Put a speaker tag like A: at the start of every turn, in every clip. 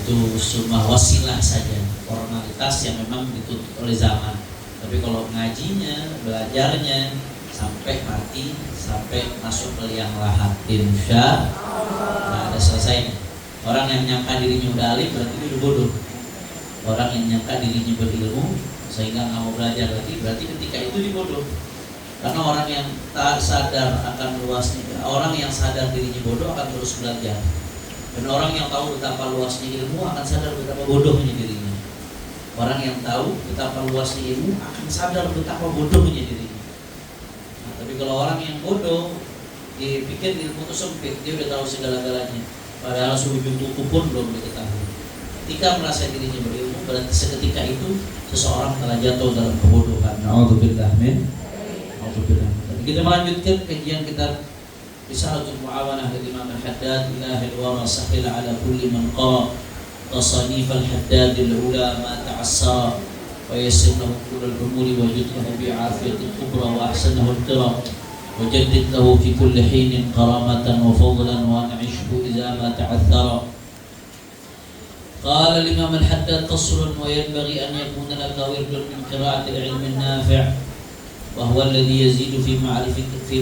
A: itu cuma wasilah saja, formalitas yang memang ditutup oleh zaman. Tapi kalau ngajinya, belajarnya sampai mati, sampai masuk ke liang lahat, insya Allah ada selesainya. Orang yang nyangka dirinya udah alim berarti dia udah bodoh. Orang yang nyangka dirinya berilmu sehingga nggak mau belajar berarti ketika itu dia bodoh. Karena orang yang tak sadar akan luasnya, orang yang sadar dirinya bodoh akan terus belajar. Dan orang yang tahu betapa luasnya ilmu akan sadar betapa bodohnya dirinya. Orang yang tahu betapa luasnya ilmu akan sadar betapa bodohnya dirinya. Nah, tapi kalau orang yang bodoh, dipikir ilmu itu sempit, dia udah tahu segala-galanya. Padahal seujung kuku pun belum diketahui. Ketika merasa dirinya berilmu, berarti seketika itu seseorang telah jatuh dalam kebodohan. Na'udzubillah min. Kita melanjutkan kajian kitab Risalatul Mu'awanah dari Imam Al-Haddad Ilahil Wara Sahil ala kulli man qara tasanif Al-Haddad al-ula ma ta'assara wa yassirnahu kullal umuri wa judlahu bi'afiyatil kubra wa ahsanahu al-qira wa jaddid lahu fi kulli hinin karamatan wa fadlan wa na'ishhu idza ma ta'athara. Qala al-Imam Al-Haddad faslun wa yanbaghi an yakuna laka wirdun min qira'atil ilmi an-nafi' وهو الذي يزيد في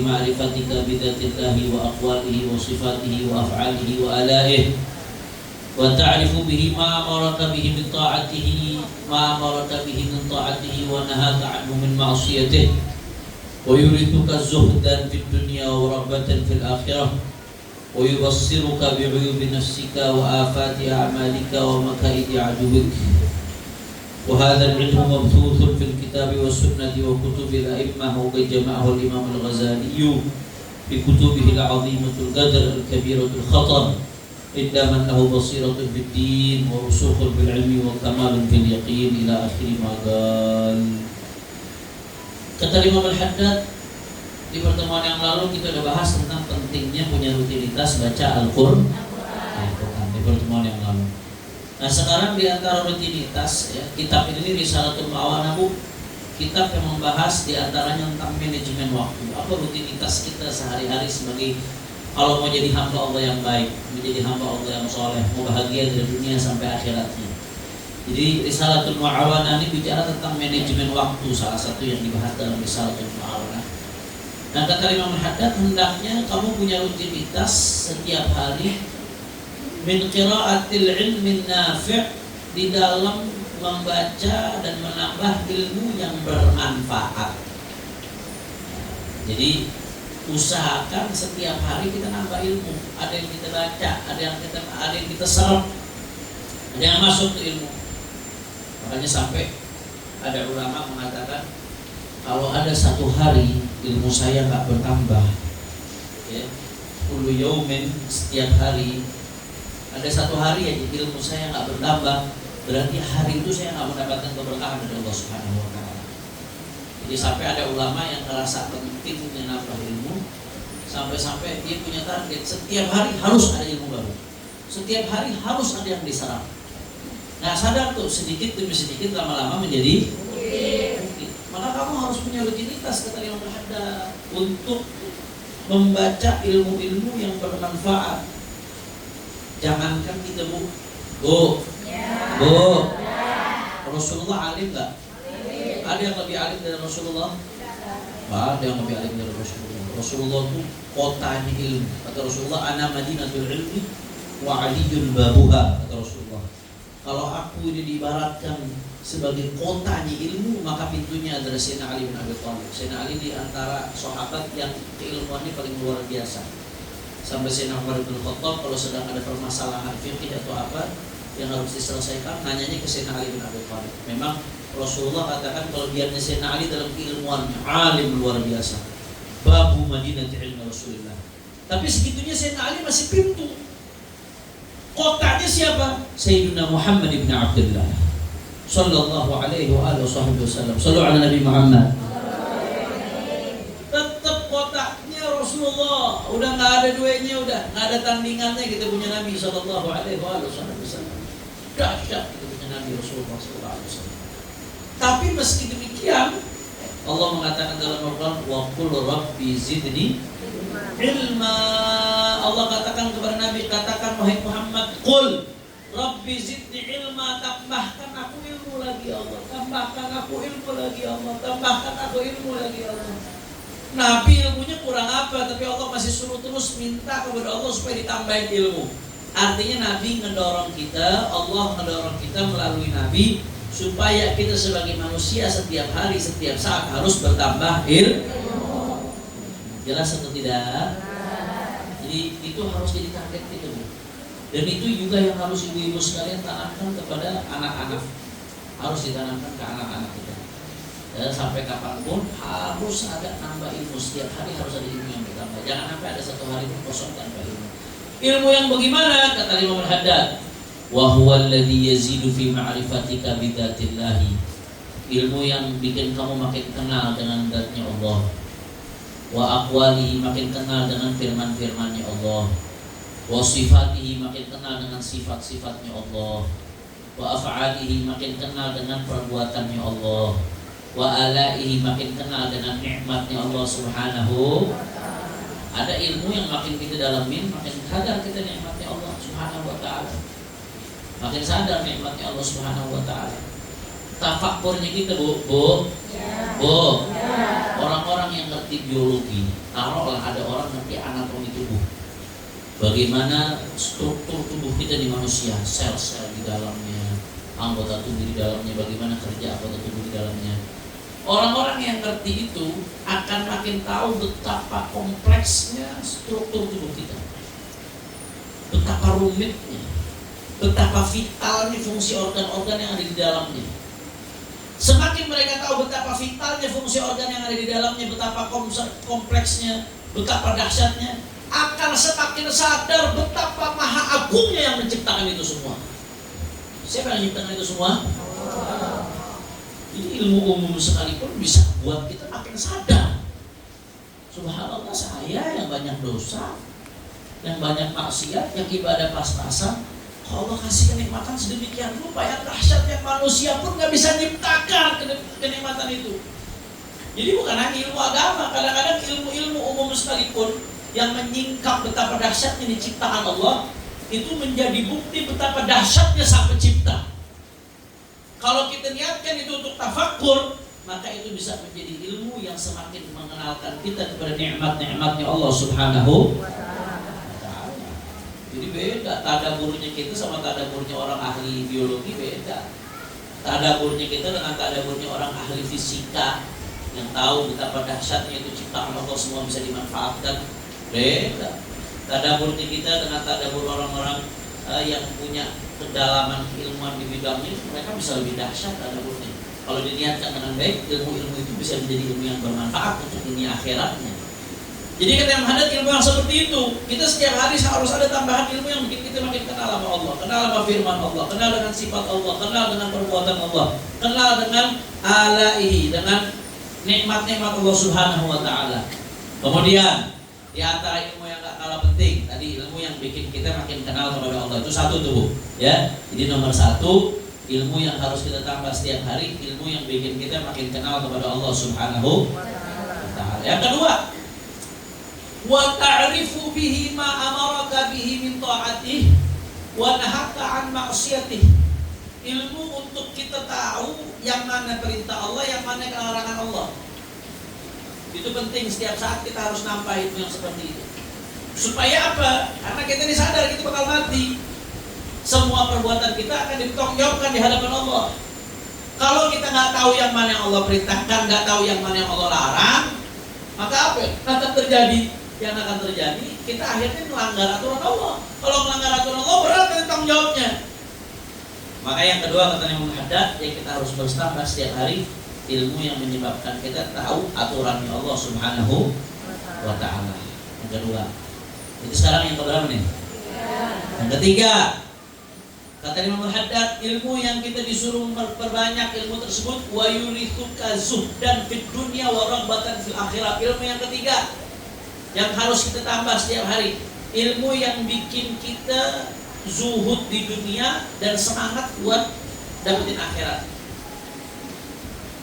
A: معرفتك بذات الله وأقواله وصفاته وأفعاله وآلائه وتعرف به ما أمرك به من طاعته ونهاك عنه من معصيته ويورثك زهدا في الدنيا ورغبة في الآخرة ويبصرك بعيوب نفسك وآفات أعمالك ومكائد عدوك. وهذا العلم مبثوث في الكتاب والسنة وكتب الأئمة وقد جمعه الإمام الغزالي في كتبه العظيمة القدر الكبيرة الخطر إلا من له بصيرة في الدين ورسوخ بالعلم وكمال في اليقين إلى آخر ما قال. Kata Imam Al-Haddad, di pertemuan yang lalu kita sudah bahas tentang pentingnya punya rutinitas baca Al-Qur'an. Di pertemuan yang lalu. Nah sekarang di antara rutinitas ya, kitab ini Risalatul Mu'awanah, kitab yang membahas di antaranya tentang manajemen waktu. Apa rutinitas kita sehari-hari sebagai kalau mau jadi hamba Allah yang baik, menjadi hamba Allah yang soleh, mau bahagia dari dunia sampai akhiratnya. Jadi Risalatul Mu'awanah ini bicara tentang manajemen waktu, salah satu yang dibahas dalam Risalatul Mu'awanah. Nah kata Imam Al-Haddad, hendaknya kamu punya rutinitas setiap hari min qira'atil ilmin nafi' di dalam membaca dan menambah ilmu yang bermanfaat. Jadi usahakan setiap hari kita nambah ilmu. Ada yang kita baca, ada yang kita serap, ada yang masuk ke ilmu. Makanya sampai ada ulama mengatakan kalau ada satu hari ilmu saya nggak bertambah, ya, kullu yaumin, setiap hari ada satu hari aja ilmu saya nggak bertambah, berarti hari itu saya nggak mendapatkan keberkahan dari Allah Subhanahu Wa Taala. Jadi sampai ada ulama yang merasa pentingnya nambah ilmu, sampai-sampai dia punya target setiap hari harus ada ilmu baru, setiap hari harus ada yang diserap. Nah sadar tuh sedikit demi sedikit lama-lama menjadi mungkin. Maka kamu harus punya rutinitas kata Imam Al-Haddad untuk membaca ilmu-ilmu yang bermanfaat. Jangankan kita bu, Rasulullah alim nggak? Ada yang lebih alim dari Rasulullah? Ada yang lebih alim dari Rasulullah. Rasulullah itu kotanya ilmu. Kata Rasulullah, ana madinatul ilmi wa aliyun babuha. Kata Rasulullah, kalau aku ini diibaratkan sebagai kotanya ilmu, maka pintunya adalah Sayyidina Ali bin Abi Thalib. Sayyidina Ali di antara sahabat yang keilmuannya paling luar biasa. Sampai Sayyidina Umar bin Khattab kalau sedang ada permasalahan fikih atau apa yang harus diselesaikan, nanyanya ke Sayyidina Ali bin Abi Thalib. Memang Rasulullah katakan kelebihannya Sayyidina Ali dalam keilmuannya, alim luar biasa. Babu Madinah ilmu Rasulullah. Tapi segitunya Sayyidina Ali masih pintu. Kotanya siapa? Sayyidina Muhammad bin Abdullah sallallahu alaihi wa alihi wasallam. Sallu ala Nabi Muhammad. Tetap kotanya Rasulullah. Udah nggak ada duanya, udah nggak ada tandingannya kita punya Nabi sallallahu alaihi wa alihi wasallam. Dahsyat kita punya Nabi Rasulullah sallallahu alaihi wasallam. Tapi meski demikian Allah mengatakan dalam Al-Quran, wa qul rabbi zidni ilma. Allah katakan kepada Nabi, katakan wahai Muhammad, qul, Rabbi zidni ilma, tambahkan aku ilmu lagi Allah, tambahkan aku ilmu lagi Allah, tambahkan aku ilmu lagi Allah. Nabi ilmunya kurang apa, tapi Allah masih suruh terus minta kepada Allah supaya ditambahin ilmu. Artinya Nabi ngedorong kita, Allah ngedorong kita melalui Nabi supaya kita sebagai manusia setiap hari, setiap saat harus bertambah ilmu. Jelas atau tidak? Jadi itu harus jadi target kita, Bu. Dan itu juga yang harus ibu-ibu sekalian tanamkan kepada anak-anak. Harus ditanamkan ke anak-anak kita. Dan sampai kapanpun harus ada nambah ilmu. Setiap hari harus ada ilmu yang bertambah. Jangan sampai ada satu hari pun kosong tanpa ilmu. Ilmu yang bagaimana? Kata Imam Al-Haddad, wa huwa alladhi yazidu fi ma'rifatika bidzatillahi. Ilmu yang bikin kamu makin kenal dengan zatnya Allah. Wa aqwalihi, makin kenal dengan firman-firmannya Allah. Wa sifatihi, makin kenal dengan sifat-sifatnya Allah. Wa af'alihi, makin kenal dengan perbuatannya Allah. Wa alaihi, makin kenal dengan nikmatnya Allah Subhanahu. Ada ilmu yang makin kita dalamin, makin sadar kita nikmatnya Allah Subhanahu wa taala. Makin sadar nikmatnya Allah Subhanahu wa taala. Tafakkurnya kita, Bu. Orang-orang yang ngerti biologi, taruhlah ada orang ngerti anatomi tubuh. Bagaimana struktur tubuh kita di manusia, sel-sel di dalamnya, anggota tubuh di dalamnya, bagaimana kerja anggota tubuh di dalamnya. Orang-orang yang ngerti itu akan makin tahu betapa kompleksnya struktur tubuh kita, betapa rumitnya, betapa vitalnya fungsi organ-organ yang ada di dalamnya. Semakin mereka tahu betapa vitalnya fungsi organ yang ada di dalamnya, betapa kompleksnya, betapa dahsyatnya, akan semakin sadar betapa maha agungnya yang menciptakan itu semua. Siapa yang menciptakan itu semua? Jadi ilmu umum sekalipun bisa buat kita makin sadar. Subhanallah, saya yang banyak dosa, yang banyak maksiat, yang ibadah pas-pasan, Allah kasih kenikmatan sedemikian rupa yang dahsyat yang manusia pun gak bisa nyiptakan kenikmatan itu. Jadi bukan hanya ilmu agama, kadang-kadang ilmu-ilmu umum sekalipun yang menyingkap betapa dahsyatnya diciptakan Allah, itu menjadi bukti betapa dahsyatnya Sang Pencipta. Kalau kita niatkan itu untuk tafakkur, maka itu bisa menjadi ilmu yang semakin mengenalkan kita kepada nikmat-nikmatnya Allah Subhanahu wa ta'ala. Jadi beda tadaburnya kita sama tadaburnya orang ahli biologi, beda. Tadaburnya kita dengan tadaburnya orang ahli fisika yang tahu betapa dahsyatnya itu ciptaan Allah semua bisa dimanfaatkan, beda. Tadaburnya kita dengan tadabur orang-orang yang punya kedalaman keilmuan di bidangnya, mereka bisa lebih dahsyat tadaburnya. Kalau diniatkan dengan baik, ilmu-ilmu itu bisa menjadi ilmu yang bermanfaat untuk dunia akhiratnya. Jadi kata yang hadir ilmu yang seperti itu, kita setiap hari harus ada tambahan ilmu yang bikin kita makin kenal sama Allah, kenal sama firman Allah, kenal dengan sifat Allah, kenal dengan perbuatan Allah, kenal dengan alaihi, dengan nikmat-nikmat Allah Subhanahu wa ta'ala. Kemudian di antara ilmu yang gak kalah penting, tadi ilmu yang bikin kita makin kenal kepada Allah, itu satu tuh, ya. Jadi nomor satu, ilmu yang harus kita tambah setiap hari, ilmu yang bikin kita makin kenal kepada Allah Subhanahu wa ta'ala. Yang kedua, wa ta'rifu bihi ma amaraka bihi min ta'atih wa nahaka an ma'siyatih. Ilmu untuk kita tahu yang mana perintah Allah, yang mana larangan Allah. Itu penting, setiap saat kita harus nampak ilmu yang seperti itu. Supaya apa? Karena kita ini sadar kita bakal mati. Semua perbuatan kita akan dipertanggungjawabkan di hadapan Allah. Kalau kita nggak tahu yang mana yang Allah perintahkan, nggak tahu yang mana yang Allah larang, maka apa yang akan terjadi? Yang akan terjadi, kita akhirnya melanggar aturan Allah. Kalau melanggar aturan Allah, berat kan tanggung jawabnya. Maka yang kedua kata Imam Haddad, yang kita harus bertambah setiap hari, ilmu yang menyebabkan kita tahu aturannya Allah Subhanahu wa ta'ala. Yang kedua. Itu sekarang yang keberapa nih? Yang ketiga, kata Imam Haddad, ilmu yang kita disuruh memperbanyak ilmu tersebut, wa yurithuka zuhdan fid dunya wa raghbatan fil akhirah. Ilmu yang ketiga yang harus kita tambah setiap hari, ilmu yang bikin kita zuhud di dunia dan semangat buat dapetin akhirat.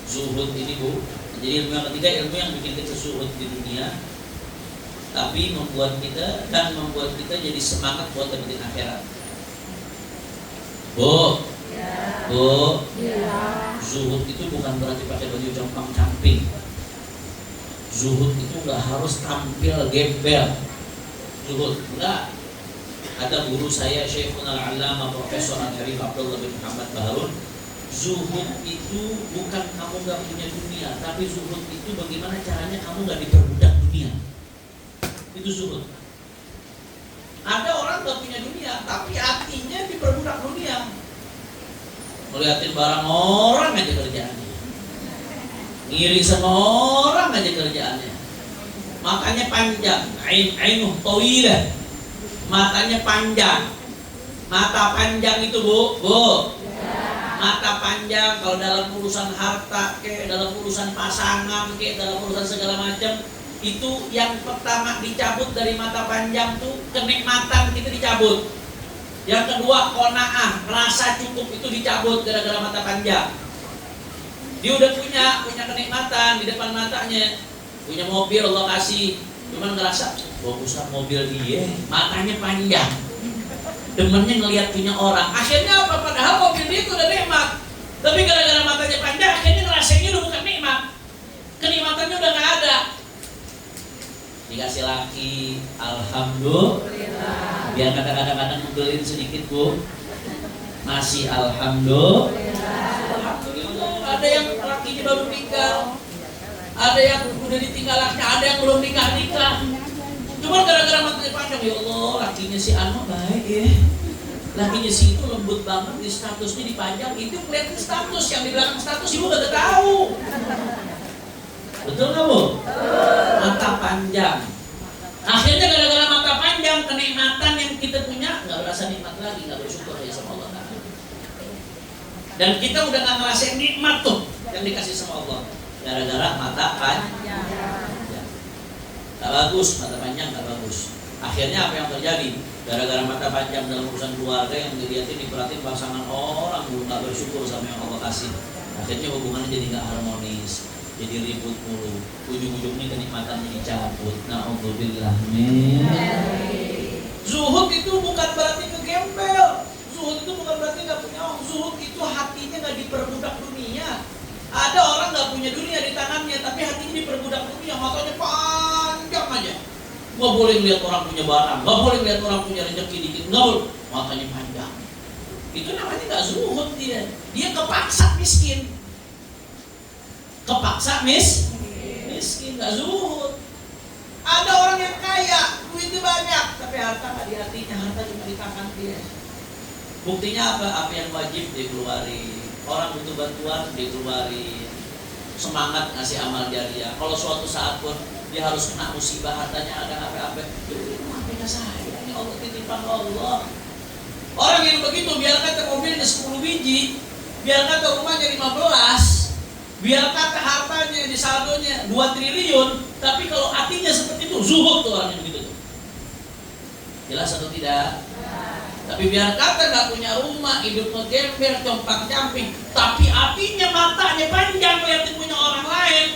A: Zuhud ini, Bu. Jadi ilmu yang ketiga, ilmu yang bikin kita zuhud di dunia, tapi membuat kita jadi semangat buat dapetin akhirat. Bu, Bu,
B: Ya.
A: zuhud itu bukan berarti pakai baju compang-camping. Zuhud itu nggak harus tampil gembel. Zuhud enggak. Ada guru saya Syekhul Al-Allamah Profesor Al-Harif Abdullah bin Muhammad Baharun. Zuhud itu bukan kamu nggak punya dunia, tapi zuhud itu bagaimana caranya kamu nggak diperbudak dunia. Itu zuhud. Ada orang nggak punya dunia, tapi hatinya diperbudak dunia. Melihatin barang orang aja kerjaannya, ngiri sama orang aja kerjaannya. Makanya panjang, ainuh tawilah, matanya panjang. Mata panjang itu bu, mata panjang kalau dalam urusan harta, kayak dalam urusan pasangan, kayak dalam urusan segala macam. Itu yang pertama dicabut dari mata panjang tuh kenikmatan, kita dicabut. Yang kedua qanaah, rasa cukup itu dicabut gara-gara mata panjang. Dia udah punya kenikmatan di depan matanya, punya mobil Allah kasih, cuman ngerasa bagusan mobil dia, matanya panjang, demennya ngelihat punya orang. Akhirnya apa? Padahal mobil dia itu udah nikmat, tapi gara-gara matanya panjang akhirnya ngerasainnya udah bukan nikmat, kenikmatannya udah nggak ada. Dikasih laki, alhamdulillah. Biar kadang-kadang ngebelin sedikit bu, masih alhamdulillah. Ada yang lakinya baru nikah, ada yang udah ditinggal laki, ada yang belum nikah. Cuma gara-gara matanya panjang, ya Allah, lakinya si Anu baik ya, lakinya si itu lembut banget, di statusnya dipajang, itu kelihatan status, yang di belakang status ibu gak tahu. Betul nggak bu? Mata panjang. Akhirnya gara-gara mata panjang, kenikmatan yang kita punya nggak berasa nikmat lagi, nggak bersyukur ya sama Allah Taala. Dan kita udah nggak ngerasain nikmat tuh yang dikasih sama Allah, gara-gara mata panjang. Nggak bagus, mata panjang nggak bagus. Akhirnya apa yang terjadi? Gara-gara mata panjang dalam urusan keluarga yang dilihatin, diperhatiin pasangan orang, belum nggak bersyukur sama yang Allah kasih. Akhirnya hubungannya jadi nggak harmonis, jadi ribut mulu, ujung-ujungnya kenikmatannya dicabut. Na'udzubillah min. Zuhud itu bukan berarti ngegembel. Zuhud itu bukan berarti nggak punya uang. Zuhud itu hatinya nggak diperbudak dunia. Ada orang nggak punya dunia di tangannya, tapi hatinya diperbudak dunia, matanya panjang aja. Nggak boleh lihat orang punya barang, nggak boleh lihat orang punya rezeki dikit, nggak boleh. Matanya panjang. Itu namanya nggak zuhud dia. Dia kepaksa miskin. Kepaksa miskin, nggak zuhud. Ada orang yang kaya, duitnya banyak, tapi harta nggak di hatinya, harta cuma di tangan dia. Buktinya apa? Apa yang wajib dikeluarin, orang butuh bantuan dikeluarin, semangat ngasih amal jariah. Kalau suatu saat pun dia harus kena musibah, hartanya ada apa-apa, ini apa saya? Ini Allah, titipan Allah. Orang yang begitu, biar kata mobilnya 10 biji, biar kata rumahnya 15, biar kata hartanya di saldonya 2 triliun, tapi kalau hatinya seperti itu, zuhud tuh orang yang begitu tuh. Jelas atau tidak? Tapi biar kata nggak punya rumah, hidup ngegembel, compang-camping, tapi hatinya, matanya panjang, lihatin punya orang lain,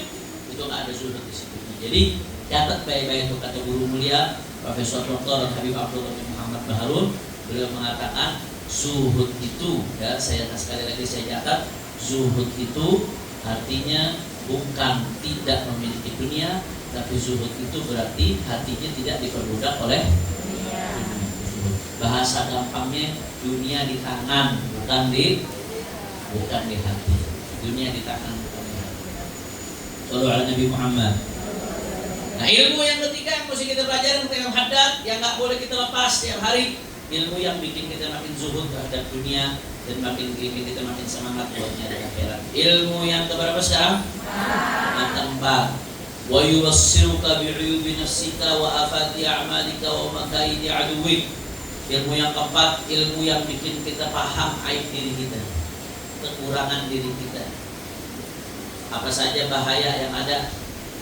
A: itu nggak ada zuhud di situ. Jadi catat baik-baik itu, kata guru mulia Profesor Dr. Habib Abdullah bin Muhammad Baharun. Beliau mengatakan zuhud itu, ya saya sekali lagi saya catat, zuhud itu artinya bukan tidak memiliki dunia, tapi zuhud itu berarti hatinya tidak diperbudak oleh dunia. Bahasa gampangnya, dunia di tangan, bukan di hati. Dunia di tangan, bukan di hati. Sallu ala Nabi Muhammad. Nah, ilmu yang ketiga yang mesti kita pelajari tentang haddad, yang nggak boleh kita lepas setiap hari, ilmu yang bikin kita makin zuhud terhadap dunia dan makin bikin kita makin semangat buat nyari akhirat. Ilmu yang keberapa sekarang? Yang keempat, wa yubassiruka bi'uyubi nafsika wa afati a'malika wa makaidi aduwik. Ilmu yang keempat, ilmu yang bikin kita paham aib diri kita, kekurangan diri kita, apa saja bahaya yang ada,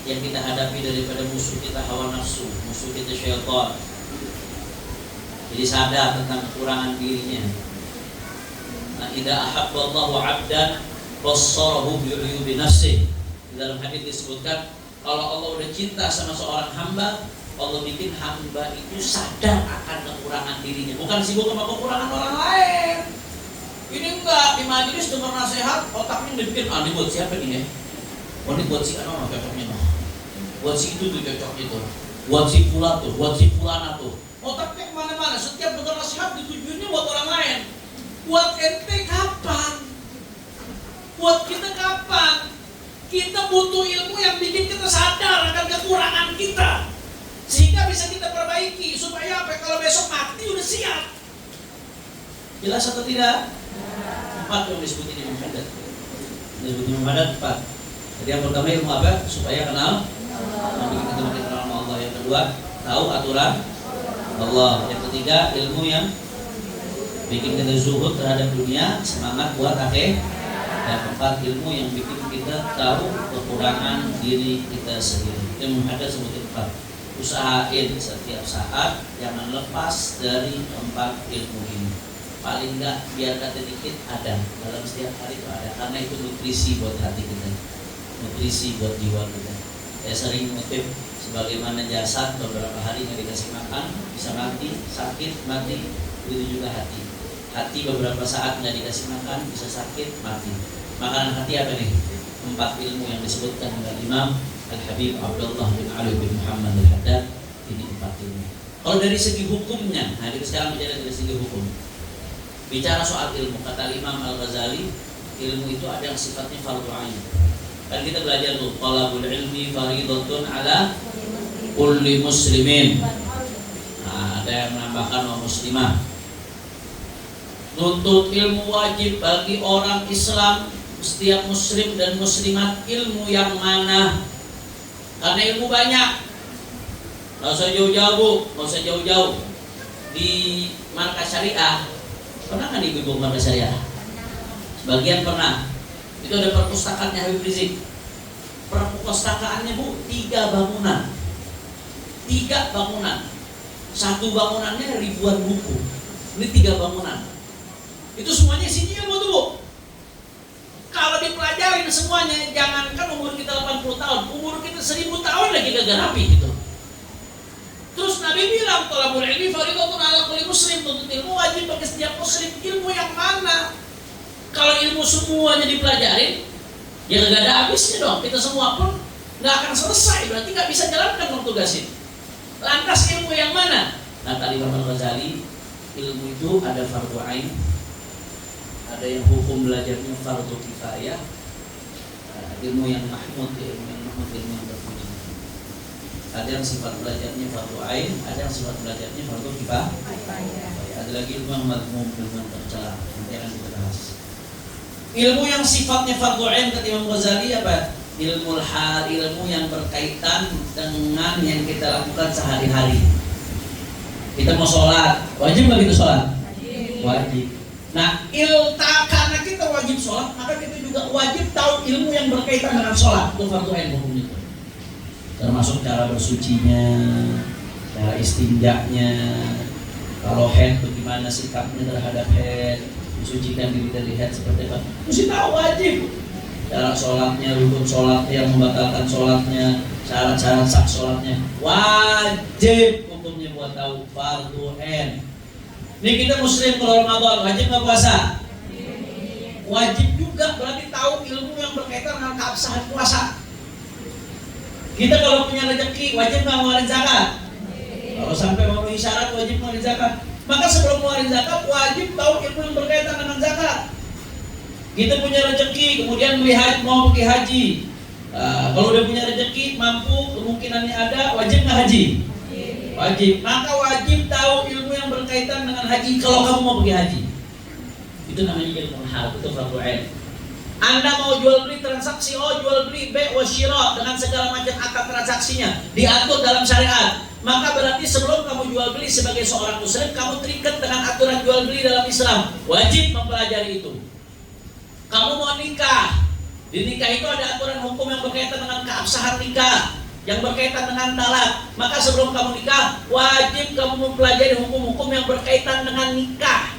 A: yang kita hadapi daripada musuh kita hawa nafsu, musuh kita syaitan. Jadi sadar tentang kekurangan dirinya. Nah, idza ahabballahu 'abdan bassarahu bi'uyubi nafsihi. Dalam hadis disebutkan, kalau Allah udah cinta sama seorang hamba, Allah bikin hamba itu sadar akan kekurangan dirinya, bukan sibuk sama kekurangan orang lain. majelis dengar nasihat, otaknya dibikin, ini buat siapa ini ya? Oh ini buat si Ano cocoknya noh. Buat si itu tuh cocoknya tuh. Buat si pula tuh, buat si pulana tuh. Otaknya kemana-mana, setiap dengar nasihat ditujuannya buat orang lain. Buat ente kapan? Buat kita kapan? Kita butuh ilmu yang bikin kita sadar akan kekurangan kita, sehingga bisa kita perbaiki supaya apa? Kalau besok mati udah siap. Jelas atau tidak? 4 yang disebut ini muhadat. Disebut muhadat 4. Jadi yang pertama ilmu apa? Supaya kenal Allah. Kita makin kenal Allah. Yang kedua, tahu aturan Allah. Yang ketiga, ilmu yang bikin kita zuhud terhadap dunia, semangat buat akhir. Yang keempat, ilmu yang bikin kita tahu kekurangan diri kita sendiri. Ilmu muhadat sebutin 4. Usahain setiap saat jangan lepas dari 4 ilmu ini. Paling enggak biar kata dikit ada dalam setiap hari itu ada, karena itu nutrisi buat hati kita, nutrisi buat jiwa kita. Saya sering mengutip, sebagaimana jasad beberapa hari nggak dikasih makan bisa mati, sakit mati, begitu juga hati. Hati beberapa saat nggak dikasih makan bisa sakit mati. Makanan hati apa nih? 4 ilmu yang disebutkan oleh Imam Al-Habib Abdullah bin Ali bin Muhammad Al-Haddad. Ini 4 ilmu. Kalau dari segi hukumnya, nah kita sekarang bicara dari segi hukum. Bicara soal ilmu, kata Imam Al-Ghazali, ilmu itu ada yang sifatnya fardhu ain. Kan kita belajar tuh, talabul ilmi fardhatun ala kulli muslimin. Nah, ada yang menambahkan wa muslimah. Nuntut ilmu wajib bagi orang Islam, setiap muslim dan muslimat. Ilmu yang mana? Karena ilmu banyak. Nggak usah jauh-jauh, Bu, nggak usah jauh-jauh. Di markas syariah, pernah nggak di Ibu Markas Syariah? Sebagian pernah. Itu ada perpustakaannya Habib Rizik. Perpustakaannya Bu, 3 bangunan. 3 bangunan. 1 bangunannya ribuan buku. Ini 3 bangunan. Itu semuanya isinya ilmu tuh Bu. Kalau dipelajarin semuanya, jangankan umur kita 80 tahun, umur kita 1000 tahun lagi gak rapi gitu. Terus Nabi bilang, thalabul ilmi fardhatun 'ala kulli muslim, tuntut ilmu wajib bagi setiap muslim. Ilmu yang mana? Kalau ilmu semuanya dipelajarin, ya gak ada habisnya dong. Kita semua pun gak akan selesai, berarti gak bisa jalankan tugas ini. Lantas ilmu yang mana? Nah, tadi Imam Al-Ghazali, ilmu itu ada fardhu ain, ada yang hukum belajarnya fardhu kifayah, ilmu yang mahmud, ilmu yang terpuji. Ada yang sifat belajarnya fardhu ain, ada yang sifat belajarnya fardhu kifayah. Ada lagi ilmu yang madhmum, ilmu yang tercela. Nanti akan kita bahas. Ilmu yang sifatnya fardhu ain kata Imam Ghazali apa? Ilmu hal, ilmu yang berkaitan dengan yang kita lakukan sehari-hari. Kita mau sholat, wajib nggak kita sholat? Wajib. Nah, karena kita wajib sholat, maka kita juga wajib tahu ilmu yang berkaitan dengan sholat. Itu fardhu ain hukumnya. Termasuk cara bersucinya, cara istinjaknya, kalau head bagaimana sikapnya terhadap head, mensucikan diri dari head seperti apa, mesti tahu wajib. Cara sholatnya, rukun sholatnya, yang membatalkan sholatnya, syarat-syarat sah sholatnya, wajib hukumnya buat tahu, fardhu ain. Ini kita muslim kalau Ramadan wajib nggak puasa? Wajib juga, berarti tahu ilmu yang berkaitan dengan keabsahan puasa. Kita kalau punya rezeki wajib nggak ngeluarin zakat? Kalau sampai memenuhi syarat wajib ngeluarin zakat. Maka sebelum ngeluarin zakat wajib tahu ilmu yang berkaitan dengan zakat. Kita punya rezeki kemudian mau pergi haji. Kalau udah punya rezeki mampu kemungkinannya ada, wajib nggak haji? Wajib. Maka wajib tahu ilmu yang berkaitan dengan haji kalau kamu mau pergi haji. Itu namanya ilmu hal, itu fardhu ain. Anda mau jual beli transaksi, jual beli B wa syira dengan segala macam akad transaksinya diatur dalam syariat. Maka berarti sebelum kamu jual beli sebagai seorang muslim, kamu terikat dengan aturan jual beli dalam Islam. Wajib mempelajari itu. Kamu mau nikah, di nikah itu ada aturan hukum yang berkaitan dengan keabsahan nikah, yang berkaitan dengan talak. Maka sebelum kamu nikah, wajib kamu mempelajari hukum-hukum yang berkaitan dengan nikah,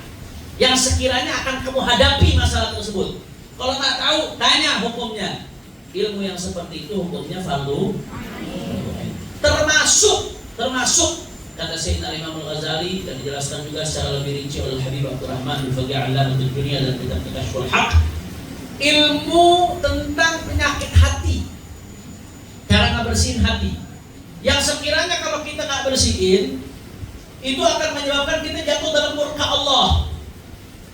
A: yang sekiranya akan kamu hadapi masalah tersebut. Kalau nggak tahu, tanya hukumnya. Ilmu yang seperti itu hukumnya fardhu. Termasuk Kata Sayyidina Imam Al-Ghazali dan dijelaskan juga secara lebih rinci oleh Habib Abdurrahman Al-Faqih Alamatul Dunia dan kitab Kashful Haq, ilmu tentang penyakit hati, cara ngebersihin hati, yang sekiranya kalau kita nggak bersihin itu akan menyebabkan kita jatuh dalam murka Allah.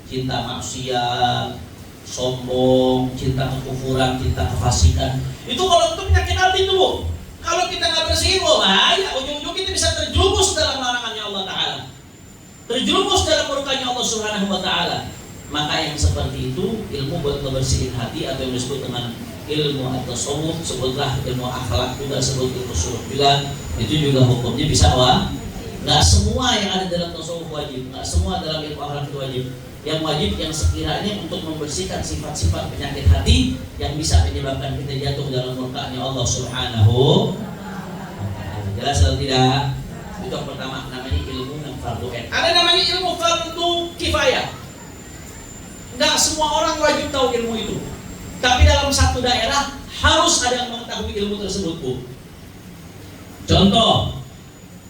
A: Cinta maksiat, sombong, cinta kekufuran, cinta kefasikan. Itu kalau itu penyakit hati itu, Bu. Kalau kita nggak bersihin, oh bahaya. Ujung-ujung kita bisa terjerumus dalam larangannya Allah Ta'ala, terjerumus dalam murkanya Allah Subhanahu Wa Ta'ala. Maka yang seperti itu, ilmu buat membersihin hati atau yang disebut dengan ilmu at-tasawuf, sebutlah ilmu akhlak juga, sebut ilmu suluk juga, itu juga hukumnya bisa wah. Nggak semua yang ada dalam tasawuf wajib, nggak semua dalam ilmu akhlak itu wajib. Yang wajib yang sekiranya untuk membersihkan sifat-sifat penyakit hati yang bisa menyebabkan kita jatuh dalam murkanya Allah Subhanahu. Jelas atau tidak? Itu yang pertama, namanya ilmu yang fardu ain. Ada namanya ilmu fardu kifayah. Nggak semua orang wajib tahu ilmu itu, tapi dalam satu daerah harus ada yang mengetahui ilmu tersebut, Bu. Contoh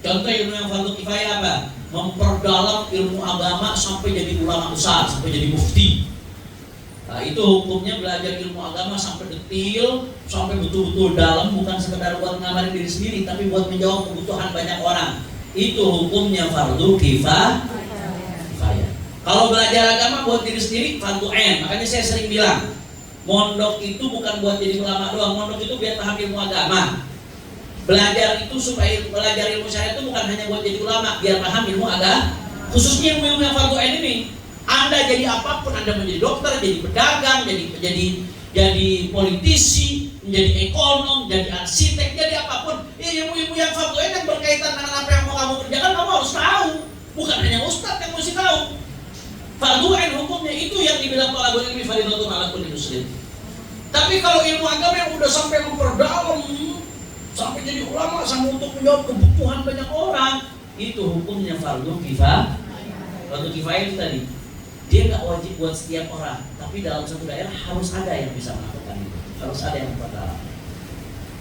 A: ilmu yang fardu kifayah apa? Memperdalam ilmu agama sampai jadi ulama besar, sampai jadi mufti. Nah, itu hukumnya belajar ilmu agama sampai detail, sampai betul-betul dalam, bukan sekedar buat ngamalin diri sendiri, tapi buat menjawab kebutuhan banyak orang. Itu hukumnya fardu kifayah. Kalau belajar agama buat diri sendiri, fardu ain. Makanya saya sering bilang, mondok itu bukan buat jadi ulama doang. Mondok itu biar paham ilmu agama. Belajar itu supaya belajar ilmu syariat itu bukan hanya buat jadi ulama, biar paham ilmu agama. Khususnya ilmu yang fardu ain ini. Anda jadi apapun, Anda menjadi dokter, jadi pedagang, jadi politisi, menjadi ekonom, jadi arsitek, jadi apapun. Ilmu-ilmu yang fardu ain yang berkaitan dengan apa yang mau kamu kerjakan, kamu harus tahu. Bukan hanya ustadz yang mesti tahu. Fardu ain hukumnya itu yang dibilang talabul ilmi fardhatun ala kulli muslim. Tapi kalau ilmu agama yang udah sampai memperdalam, sampai jadi ulama, sampai untuk menjawab kebutuhan banyak orang, itu hukumnya fardu kifayah. Fardu kifayah itu tadi, dia nggak wajib buat setiap orang, tapi dalam satu daerah harus ada yang bisa melakukan itu, harus ada yang memperdalam.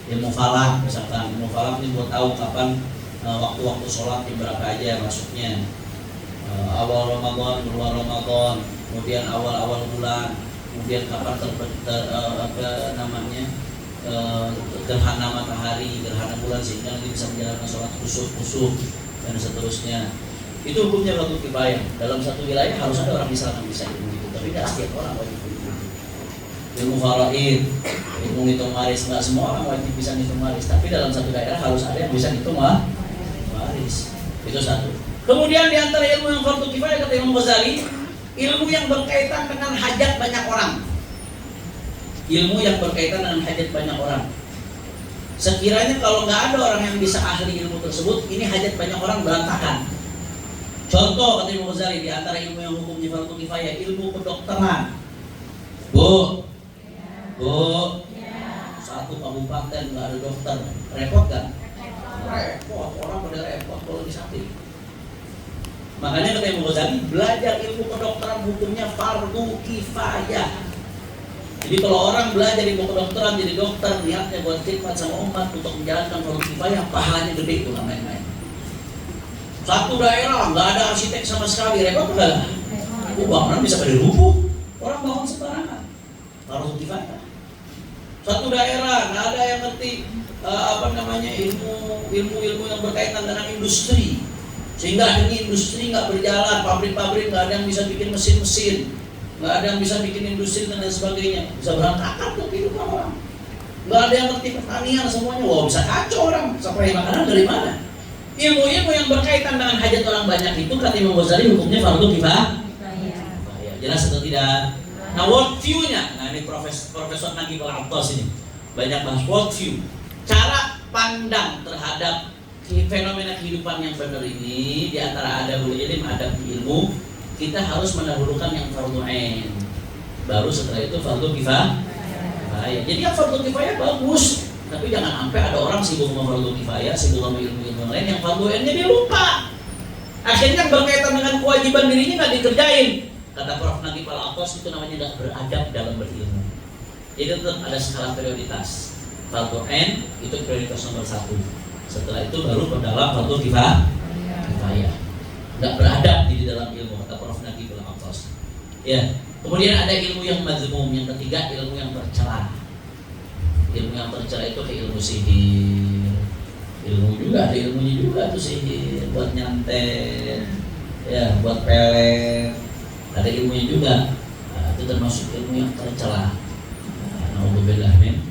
A: Ilmu falak misalkan, ilmu falak ini buat tahu kapan waktu-waktu sholat yang berapa aja masuknya. Awal Ramadan, luar Ramadan, kemudian awal-awal bulan, kemudian kapan gerhana matahari, gerhana bulan, sehingga nanti bisa menjalankan sholat khusyuk dan seterusnya. Itu hukumnya fardu kifayah. Dalam satu wilayah harus ada orang bisa ilmu itu, tapi tidak setiap orang wajib ilmu. Ilmu faraid, ilmu ngitung waris, nggak semua orang wajib bisa ngitung waris, tapi dalam satu daerah harus ada yang bisa ngitung waris. Itu satu. Kemudian di antara ilmu yang fardu kifayah kata Imam Ghazali, ilmu yang berkaitan dengan hajat banyak orang. Ilmu yang berkaitan dengan hajat banyak orang. Sekiranya kalau nggak ada orang yang bisa ahli ilmu tersebut, ini hajat banyak orang berantakan. Contoh kata Imam Ghazali, di antara ilmu yang hukumnya fardu kifayah, ilmu kedokteran. Bu, satu kabupaten nggak ada dokter, repot kan? Repot, orang pada repot kalau disakiti. Makanya kata Imam Ghazali, belajar ilmu kedokteran hukumnya fardu kifayah. Jadi kalau orang belajar ilmu kedokteran jadi dokter, niatnya buat khidmat sama umat untuk menjalankan fardu kifayah, pahalanya gede itu, nggak main-main. Satu daerah nggak ada arsitek sama sekali, repot nggak? Bangunan bisa pada rubuh, orang bangun sembarangan, fardu kifayah. Satu daerah nggak ada yang ngerti ilmu yang berkaitan dengan industri, sehingga akhirnya industri nggak berjalan, pabrik-pabrik nggak ada yang bisa bikin mesin-mesin, nggak ada yang bisa bikin industri dan lain sebagainya, bisa berantakan tuh kehidupan orang. Nggak ada yang ngerti pertanian semuanya, wah bisa kacau orang, supply makanan dari mana? Ilmu-ilmu yang berkaitan dengan hajat orang banyak itu kata Imam Ghazali hukumnya fardu kifayah. Jelas atau tidak? Nah, world view-nya, nah ini Profesor Nagib Al-Attas ini banyak bahas world view, cara pandang terhadap fenomena kehidupan yang benar ini. Di antara adabul ilm, adab ilmu, kita harus mendahulukan yang fardu ain, baru setelah itu fardu kifayah. Jadi yang fardu kifayah bagus, tapi jangan sampai ada orang sibuk sama fardu kifayah, sibuk sama ilmu-ilmu lain, yang fardu ain dia lupa. Akhirnya berkaitan dengan kewajiban dirinya nggak dikerjain. Kata Prof. Nagib Al-Attas, itu namanya nggak beradab dalam berilmu. Jadi tetap ada skala prioritas. Fardu ain itu prioritas nomor 1. Setelah itu baru ke dalam fardu kifayah. nggak beradab di dalam ilmu, kata Prof. Nagibul Atas. Ya, kemudian ada ilmu yang mazmum, yang ketiga ilmu yang tercela. Ilmu yang tercela itu kayak ilmu sihir. Ilmu juga ada ilmunya juga tuh sihir, buat nyantet, ya, buat pelet. Ada ilmunya juga. Nah, itu termasuk ilmu yang tercela. Nauzubillah min.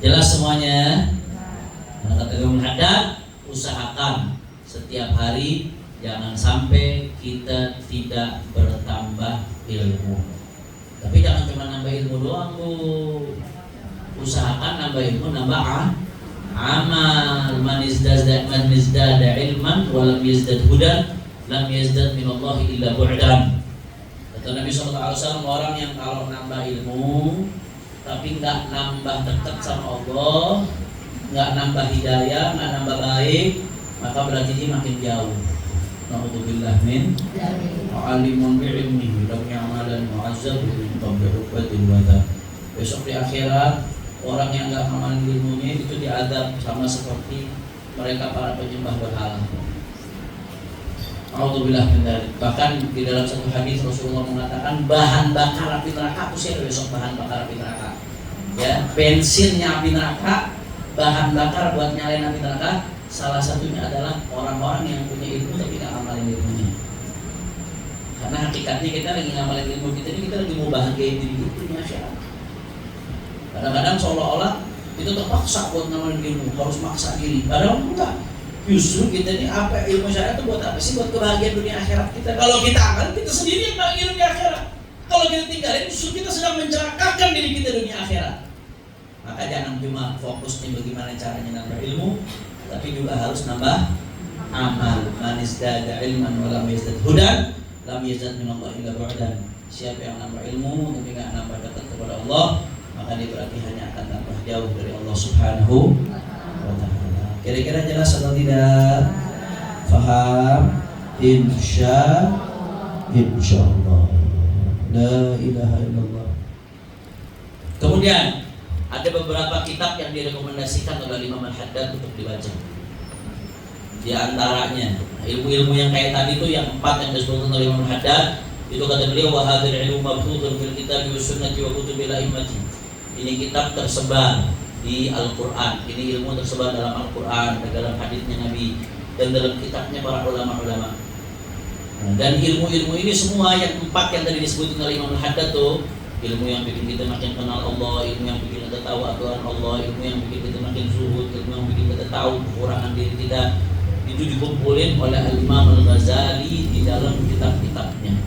A: Jelas semuanya. Nah, kata Imam Haddad, usahakan setiap hari jangan sampai kita tidak bertambah ilmu. Tapi jangan cuma nambah ilmu doang, Bu. Usahakan nambah ilmu, nambah amal. Man izdada ilman wa lam yazdad hudan lam yazdad minallahi illa bu'dan. Kata Nabi SAW, orang yang kalau nambah ilmu tapi nggak nambah dekat sama Allah, nggak nambah hidayah, nggak nambah baik, maka berarti dia makin jauh. Na'udzubillah min alimun bi'ilmihi lam ya'malan mu'azzab bi'uqbatil wada. Besok di akhirat orang yang nggak ngamalin ilmunya itu diadab sama seperti mereka para penyembah berhala. Na'udzubillah min dzalik. Bahkan di dalam satu hadis Rasulullah mengatakan bahan bakar api neraka, pusing besok bahan bakar api neraka. Ya, bensinnya api neraka, bahan bakar buat nyalain api neraka, salah satunya adalah orang-orang yang punya ilmu tapi nggak ngamalin ilmunya. Karena hakikatnya kita lagi ngamalin ilmu kita ini, kita lagi mau bahagiain diri kita di akhirat. Kadang-kadang seolah-olah kita terpaksa buat ngamalin ilmu, harus maksa diri. Padahal enggak. Justru kita ini apa ilmu syariat itu buat apa sih? Buat kebahagiaan dunia akhirat kita. Kalau kita akan, kita sendiri yang bahagia dunia akhirat. Kalau kita tinggalin, justru kita sedang mencelakakan diri kita dunia akhirat. Maka jangan cuma fokus nih bagaimana caranya nambah ilmu, tapi juga harus nambah amal. Man izdada ilman wa lam yazdad hudan lam yazdad minallahi illa bu'dan. Siapa yang nambah ilmu tapi enggak nambah dekat kepada Allah, maka dia berarti hanya akan nambah jauh dari Allah Subhanahu wa ta'ala. Kira-kira jelas atau tidak? Faham? Insyaallah. La ilaha illallah. Kemudian ada beberapa kitab yang direkomendasikan oleh Imam Al-Haddad untuk dibaca. Di antaranya ilmu-ilmu yang kayak tadi itu yang 4 yang disebutkan oleh Imam Al-Haddad, itu kata beliau wa hadzal ilmu mabthutun fil kitabi was sunnati wa kutubil a'immati. Ini kitab tersebar di Al-Quran, ini ilmu tersebar dalam Al-Quran, dalam hadisnya Nabi, dan dalam kitabnya para ulama-ulama. Dan ilmu-ilmu ini semua yang 4 yang tadi disebutkan oleh Imam Al-Haddad tuh, ilmu yang bikin kita makin kenal Allah, ilmu yang bikin kita tahu aturan Allah, ilmu yang bikin kita makin zuhud, ilmu yang bikin kita tahu kekurangan diri kita, itu dikumpulin oleh Al-Imam Al-Ghazali di dalam kitab-kitabnya.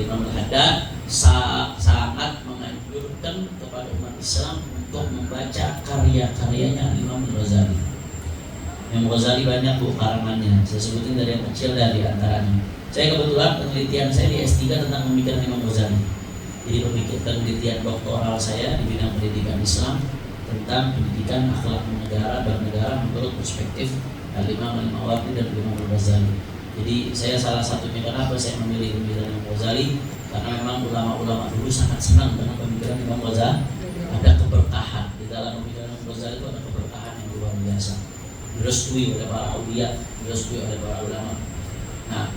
A: Imam Al-Haddad sangat menganjurkan kepada umat Islam untuk membaca karya-karyanya Imam Ghazali. Imam Ghazali banyak bu karangannya. Saya sebutin dari yang kecil dari antaranya. Saya kebetulan penelitian saya di S3 tentang pemikiran Imam Ghazali. Jadi penelitian doktoral saya di bidang pendidikan Islam tentang pendidikan akhlak bernegara menurut perspektif Al-Imam Al-Mawardi dan Imam Ghazali. Jadi saya salah satunya kenapa saya memilih pemikiran Imam Ghazali, karena memang ulama-ulama dulu sangat senang dengan pemikiran Imam Ghazali. Ada keberkahan di dalam pemikiran Imam Ghazali, itu ada keberkahan yang luar biasa, direstui oleh para aulia, direstui oleh para ulama. Nah,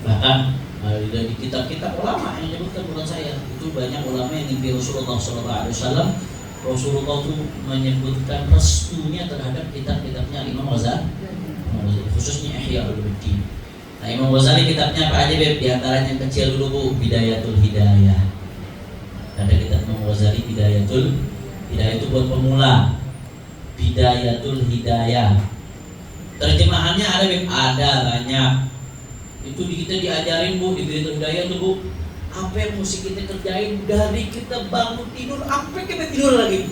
A: bahkan di kitab-kitab ulama yang menyebutkan, bukan saya, itu banyak ulama yang mimpi Rasulullah SAW. Rasulullah itu menyebutkan restunya terhadap kitab-kitabnya Imam Ghazali, khususnya Ihya Ulumuddin. Nah, Imam Ghazali kitabnya apa aja, Beb? Di antaranya yang kecil dulu, Bu, Bidayatul Hidayah. Ada kitab Imam Ghazali Bidayatul Hidayah, itu buat pemula. Bidayatul Hidayah. Terjemahannya ada, Beb? Ada banyak. Itu kita diajarin, Bu, di Bidayatul Hidayah tuh, Bu. Apa yang mesti kita kerjain dari kita bangun tidur sampai kita tidur lagi.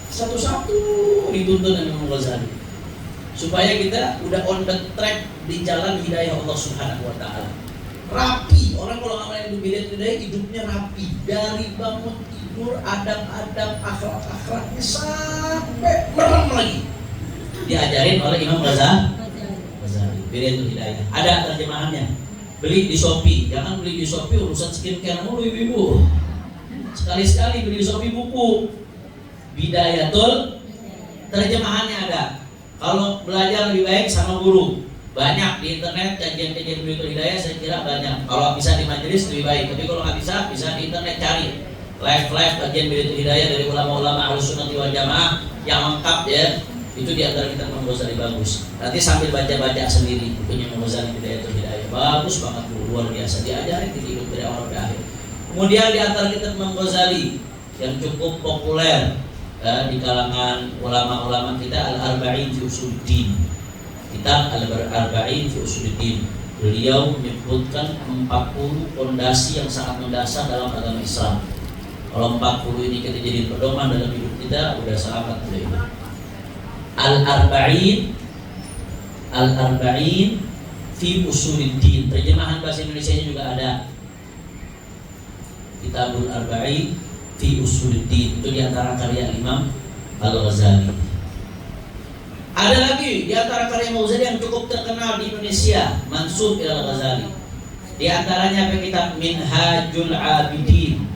A: Satu-satu dituntun dengan Imam Ghazali, supaya kita udah on the track di jalan hidayah Allah Subhanahu wa ta'ala. Rapi, orang kalau ngamalin hidup Bidayatul Hidayah hidupnya rapi, dari bangun tidur, adab-adab, akhlak-akhlaknya sampai merem lagi diajarin oleh Imam Ghazali. Bidayatul Hidayah ada terjemahannya, beli di Shopee. Jangan beli di Shopee urusan skincare mulu ibu-ibu. Sekali-sekali beli di Shopee buku Bidayatul, terjemahannya ada. Kalau belajar lebih baik sama guru, Banyak di internet kajian-kajian Bidayah Hidayah, saya kira banyak. Kalau bisa di majelis lebih baik, tapi kalau nggak bisa di internet cari live kajian Bidayah Hidayah dari ulama-ulama Ahlussunnah wal Jamaah yang lengkap ya. Itu di antara kita Imam Ghazali bagus. Nanti sambil baca sendiri bukunya Imam Ghazali Bidayah Hidayah, bagus banget, luar biasa, diajarin kita hidup dari awal sampai akhir. Kemudian di antara kita Imam Ghazali yang cukup populer di kalangan ulama-ulama kita, Al-Arba'in fi Usuluddin. Kitab Al-Arba'in fi Usuluddin. Beliau menyebutkan 40 fondasi yang sangat mendasar dalam agama Islam. Kalau 40 ini kita jadi pedoman dalam hidup kita, udah selamat beliau. Al-Arba'in fi Usuluddin. Terjemahan bahasa Indonesianya juga ada. Kitabul Arba'in fi Usuluddin. Itu di antara karya Imam Al-Ghazali. Ada lagi di antara karya Imam Ghazali yang cukup terkenal di Indonesia, mansub ila Al-Ghazali. Di antaranya kitab Minhajul Abidin.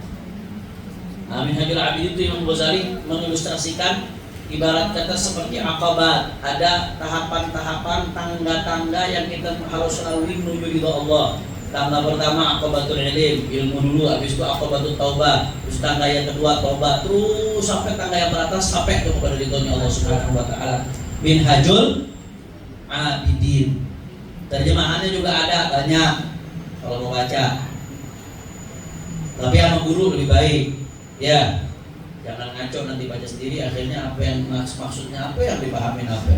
A: Minhajul Abidin itu Imam Ghazali mengilustrasikan ibarat kata seperti aqabat, ada tahapan-tahapan, tangga-tangga yang kita harus lalui menuju ridha Allah. Tangga pertama aqabatul ilmu dulu, habis itu aqabatul taubah, terus tangga yang kedua taubah, terus sampai tangga yang teratas sampai kepada ridhonya Allah Subhanahu wa taala. Minhajul Abidin. Terjemahannya juga ada banyak kalau mau baca. Tapi sama guru lebih baik. Ya. Jangan ngaco nanti baca sendiri, akhirnya apa yang maksudnya apa yang dipahamin apa.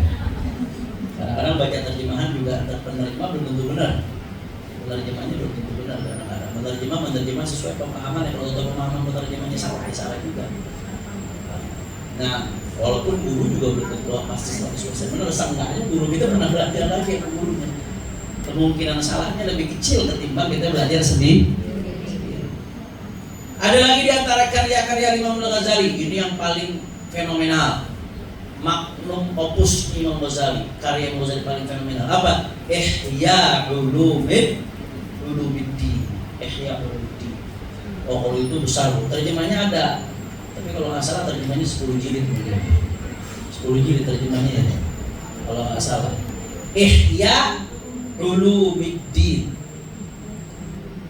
A: Kadang-kadang baca terjemahan juga penerjemah belum tentu benar. Penerjemahnya belum tentu benar kadang-kadang. Menerjemah sesuai pemahaman. Kalau pemahaman penerjemahnya salah juga. Nah, walaupun guru juga belum tentu pasti 100% benar. Seenggaknya guru kita pernah belajar lagi sama gurunya. Kemungkinan salahnya lebih kecil ketimbang kita belajar sendiri. Ada lagi di antara karya-karya Imam Al-Ghazali, ini yang paling fenomenal. Magnum opus Imam Ghazali, karya Imam Ghazali paling fenomenal. Apa? Ihya Ulumuddin. Ihya Ulumuddin. Oh, kalau itu besar, terjemahnya ada. Tapi kalau nggak salah terjemahnya 10 jilid. 10 jilid terjemahnya ya. Kalau nggak salah. Ihya Ulumuddin.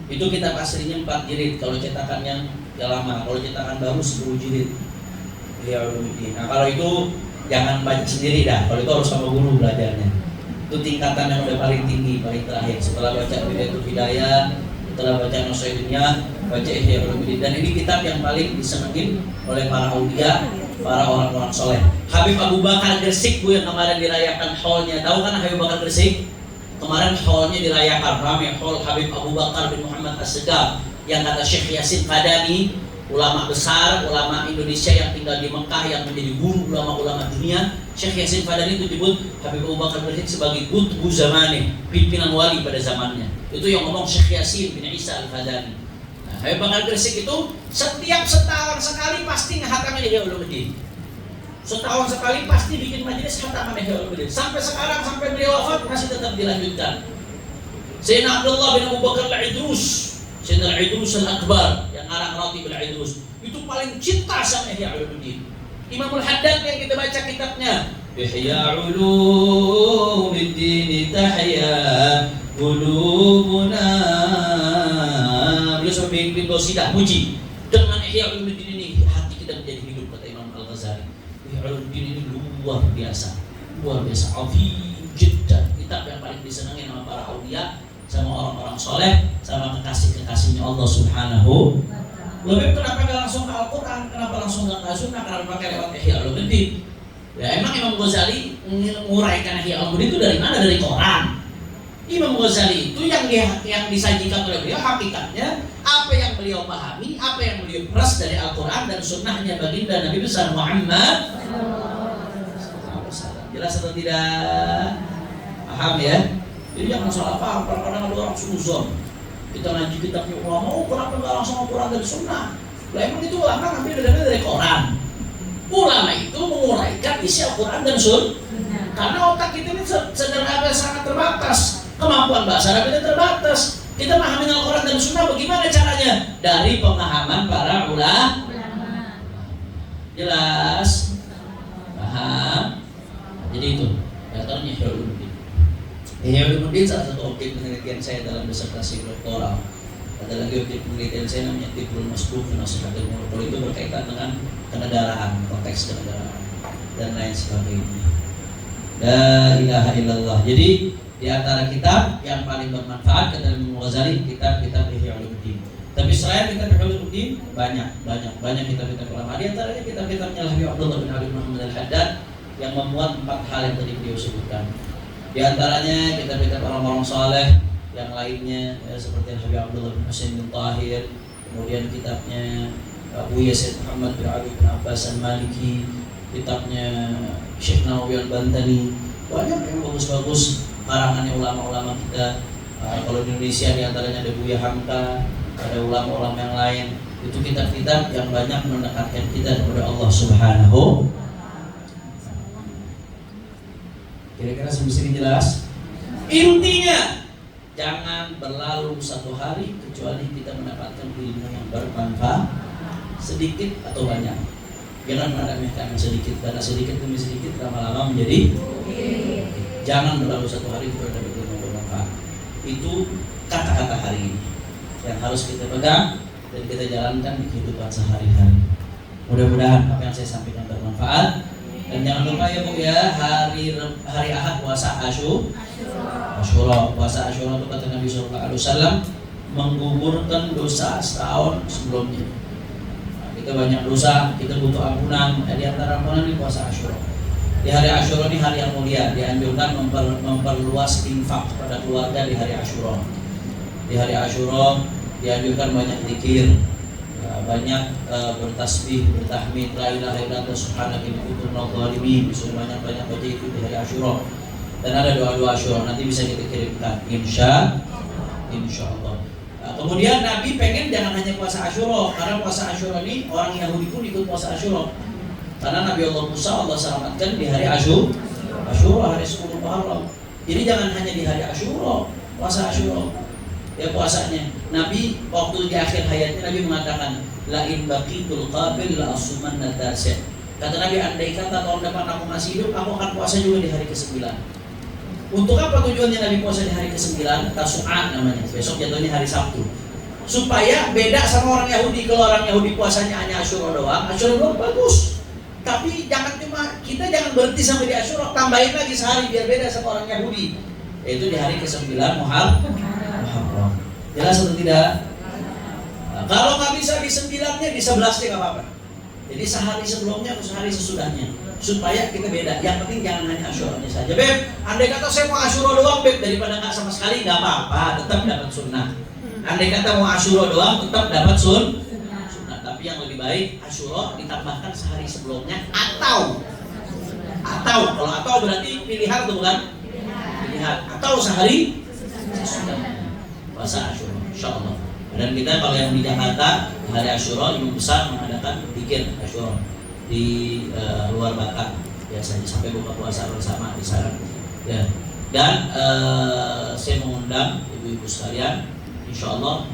A: Itu kitab aslinya 4 jilid, kalau cetakan yang lama, kalau cetakan baru 10 jilid. Nah, kalau itu jangan baca sendiri dah, kalau itu harus sama guru belajarnya. Itu tingkatan yang udah paling tinggi, paling terakhir. Setelah baca Bidayah Hidayah, setelah baca Nusaidunya, baca Ihya Ulumuddin. Dan ini kitab yang paling disenengin oleh para aulia, para orang-orang soleh. Habib Abu Bakar Gresik, Bu, yang kemarin dirayakan haulnya. Tahu kan Habib Bakar Gresik? Kemarin haulnya dirayakan, ramai haul Habib Abu Bakar bin Muhammad As-Segaf, yang kata Syekh Yasin Fadani, ulama besar, ulama Indonesia yang tinggal di Mekah, yang menjadi guru ulama-ulama dunia. Syekh Yasin Fadani itu disebut Habib Abu Bakar Gresik sebagai qutbu zamani, pimpinan wali pada zamannya. Itu yang ngomong Syekh Yasin bin Isa Al-Fadani. Nah, Habib Bakar Gresik itu setiap setahun sekali pasti ngehatamin Ihya Ulumuddin. Setahun sekali pasti bikin majelis khataman Ihya Ulumuddin. Sampai sekarang, sampai beliau wafat masih tetap dilanjutkan. Sayyidina Abdullah bin Abu Bakar Al-Idrus, Sayyidina Al-Idrus Al-Akbar, yang arang Ratib Al-Idrus, itu paling cinta sama Ihya Ulumuddin. Imamul Haddad yang kita baca kitabnya, Ihya Ulumuddin tahya qulubuna. Beliau sampai bikin qasidah muji. Dengan Ihya Ulumuddin ini hati kita menjadi hidup, kata Imam Al-Ghazali. Ulumuddin ini luar biasa, azim jiddan. Kitab yang paling disenangi sama para aulia, sama orang-orang soleh, sama kekasih-kekasihnya Allah Subhanahu. Lebih kenapa nggak langsung ke Al-Quran? Kenapa langsung nggak ke Sunnah? Kenapa pakai lewat Ihya Ulumuddin? Ya emang Imam Ghazali menguraikan Ihya Ulumuddin itu dari mana? Dari Quran. Imam Ghazali itu yang disajikan oleh beliau hakikatnya apa yang beliau pahami, apa yang beliau peras dari Al-Quran dan Sunnahnya baginda Nabi besar Muhammad. Jelas atau tidak? Paham ya? Jadi jangan salah paham. Kadang-kadang ada orang suzon. Kita ngaji kitabnya ulama, oh kenapa nggak langsung Al-Quran dan Sunnah? Lah emang itu ulama ngambil dari Quran. Ulama itu menguraikan isi Al-Quran dan Sunnah. Karena otak kita ini sederhana sangat terbatas. Kemampuan bahasa Arab kita terbatas. Kita memahami Al-Quran dan Sunnah bagaimana caranya? Dari pemahaman para ulama. Jelas? Paham? Jadi itu. Datangnya Ihya Ulumuddin. Ihya Ulumuddin salah satu objek penelitian saya dalam disertasi doktoral. Ada lagi objek penelitian saya namanya Tibrul Masbuk dan Nasihatul Murqul, itu berkaitan dengan kenegaraan, konteks kenegaraan dan lain sebagainya. La ilaha illallah. Jadi di antara kitab yang paling bermanfaat kata Imam Ghazali kitab-kitab Ihya Ulumuddin. Tapi selain kitab Ihya Ulumuddin banyak kitab-kitab ulama. Di antaranya kitab-kitabnya Habib Abdullah bin Habib Muhammad Al-Haddad yang memuat 4 hal yang tadi beliau sebutkan. Di antaranya kitab-kitab orang-orang saleh yang lainnya seperti Habib Abdullah bin Husain bin Tahir, kemudian kitabnya Abu Yazid Muhammad bin Ali bin Abbas Al-Maliki, kitabnya Syekh Nawawi Al-Bantani, banyak yang bagus-bagus karangannya ulama-ulama kita. Kalau di Indonesia di antaranya ada Buya Hamka, ada ulama-ulama yang lain. Itu kitab-kitab yang banyak mendekatkan kita kepada Allah Subhanahu. Kira-kira sedikit jelas? Intinya jangan berlalu satu hari kecuali kita mendapatkan ilmu yang bermanfaat, sedikit atau banyak. Jangan meremehkan sedikit, karena sedikit demi sedikit lama-lama menjadi. Jangan berlalu satu hari kecuali dapat ilmu yang bermanfaat. Itu kata-kata hari ini yang harus kita pegang dan kita jalankan di kehidupan sehari-hari. Mudah-mudahan apa yang saya sampaikan bermanfaat. Dan jangan lupa ya Bu ya, hari Ahad puasa Asyura. Puasa Asyura itu kata Nabi sallallahu alaihi wasallam menggugurkan dosa setahun sebelumnya. Nah, kita banyak dosa, kita butuh ampunan. Di antara ampunan di puasa Asyura. Di hari Asyura ini hari yang mulia, dianjurkan memperluas infak kepada keluarga di hari Asyura. Di hari Asyura dianjurkan banyak zikir, banyak bertasbih, bertahmid, la ilaha illallah subhanaka inni kuntu minadh dhalimin. Banyak baca itu di hari Asyura. Dan ada doa-doa Asyura, nanti bisa kita kirimkan insya Allah. Kemudian Nabi pengen jangan hanya puasa Asyura, karena puasa Asyura ini orang Yahudi pun ikut puasa Asyura. Karena Nabi Allah Musa Allah selamatkan di hari Asyura, hari 10 Muharram. Jadi jangan hanya di hari Asyura puasa Asyura. Ya puasanya. Nabi waktu di akhir hayatnya Nabi mengatakan la in baqitul qabil la asumanna tasi'. Kata Nabi, andai kata tahun depan aku masih hidup, aku akan puasa juga di hari ke-9. Untuk apa tujuannya Nabi puasa di hari ke-9? Tasu'a namanya. Besok jatuhnya hari Sabtu. Supaya beda sama orang Yahudi. Kalau orang Yahudi puasanya hanya Asyura doang bagus. Tapi kita jangan berhenti sampai di Asyura, tambahin lagi sehari biar beda sama orang Yahudi. Yaitu di hari ke-9 Muharram. Jelas atau tidak? Nah, kalau nggak bisa di 9-nya, di 11-nya nggak apa-apa. Jadi sehari sebelumnya atau sehari sesudahnya, supaya kita beda. Yang penting jangan hanya Asyuranya saja. Beb, andai kata saya mau Asyura doang, Beb, daripada nggak sama sekali, nggak apa-apa, tetap dapat sunnah. Andai kata mau Asyura doang, tetap dapat sunnah. Tapi yang lebih baik Asyura ditambahkan sehari sebelumnya atau kalau atau berarti pilihan atau bukan? Pilihan. Atau sehari sesudahnya. Puasa Asyura, insyaallah. Dan kita kalau yang di Jakarta hari Asyura Imam Besar mengadakan bikin Asyura di luar Batak biasanya sampai buka puasa bersama di sana. Ya. Dan saya mengundang ibu-ibu sekalian, insyaallah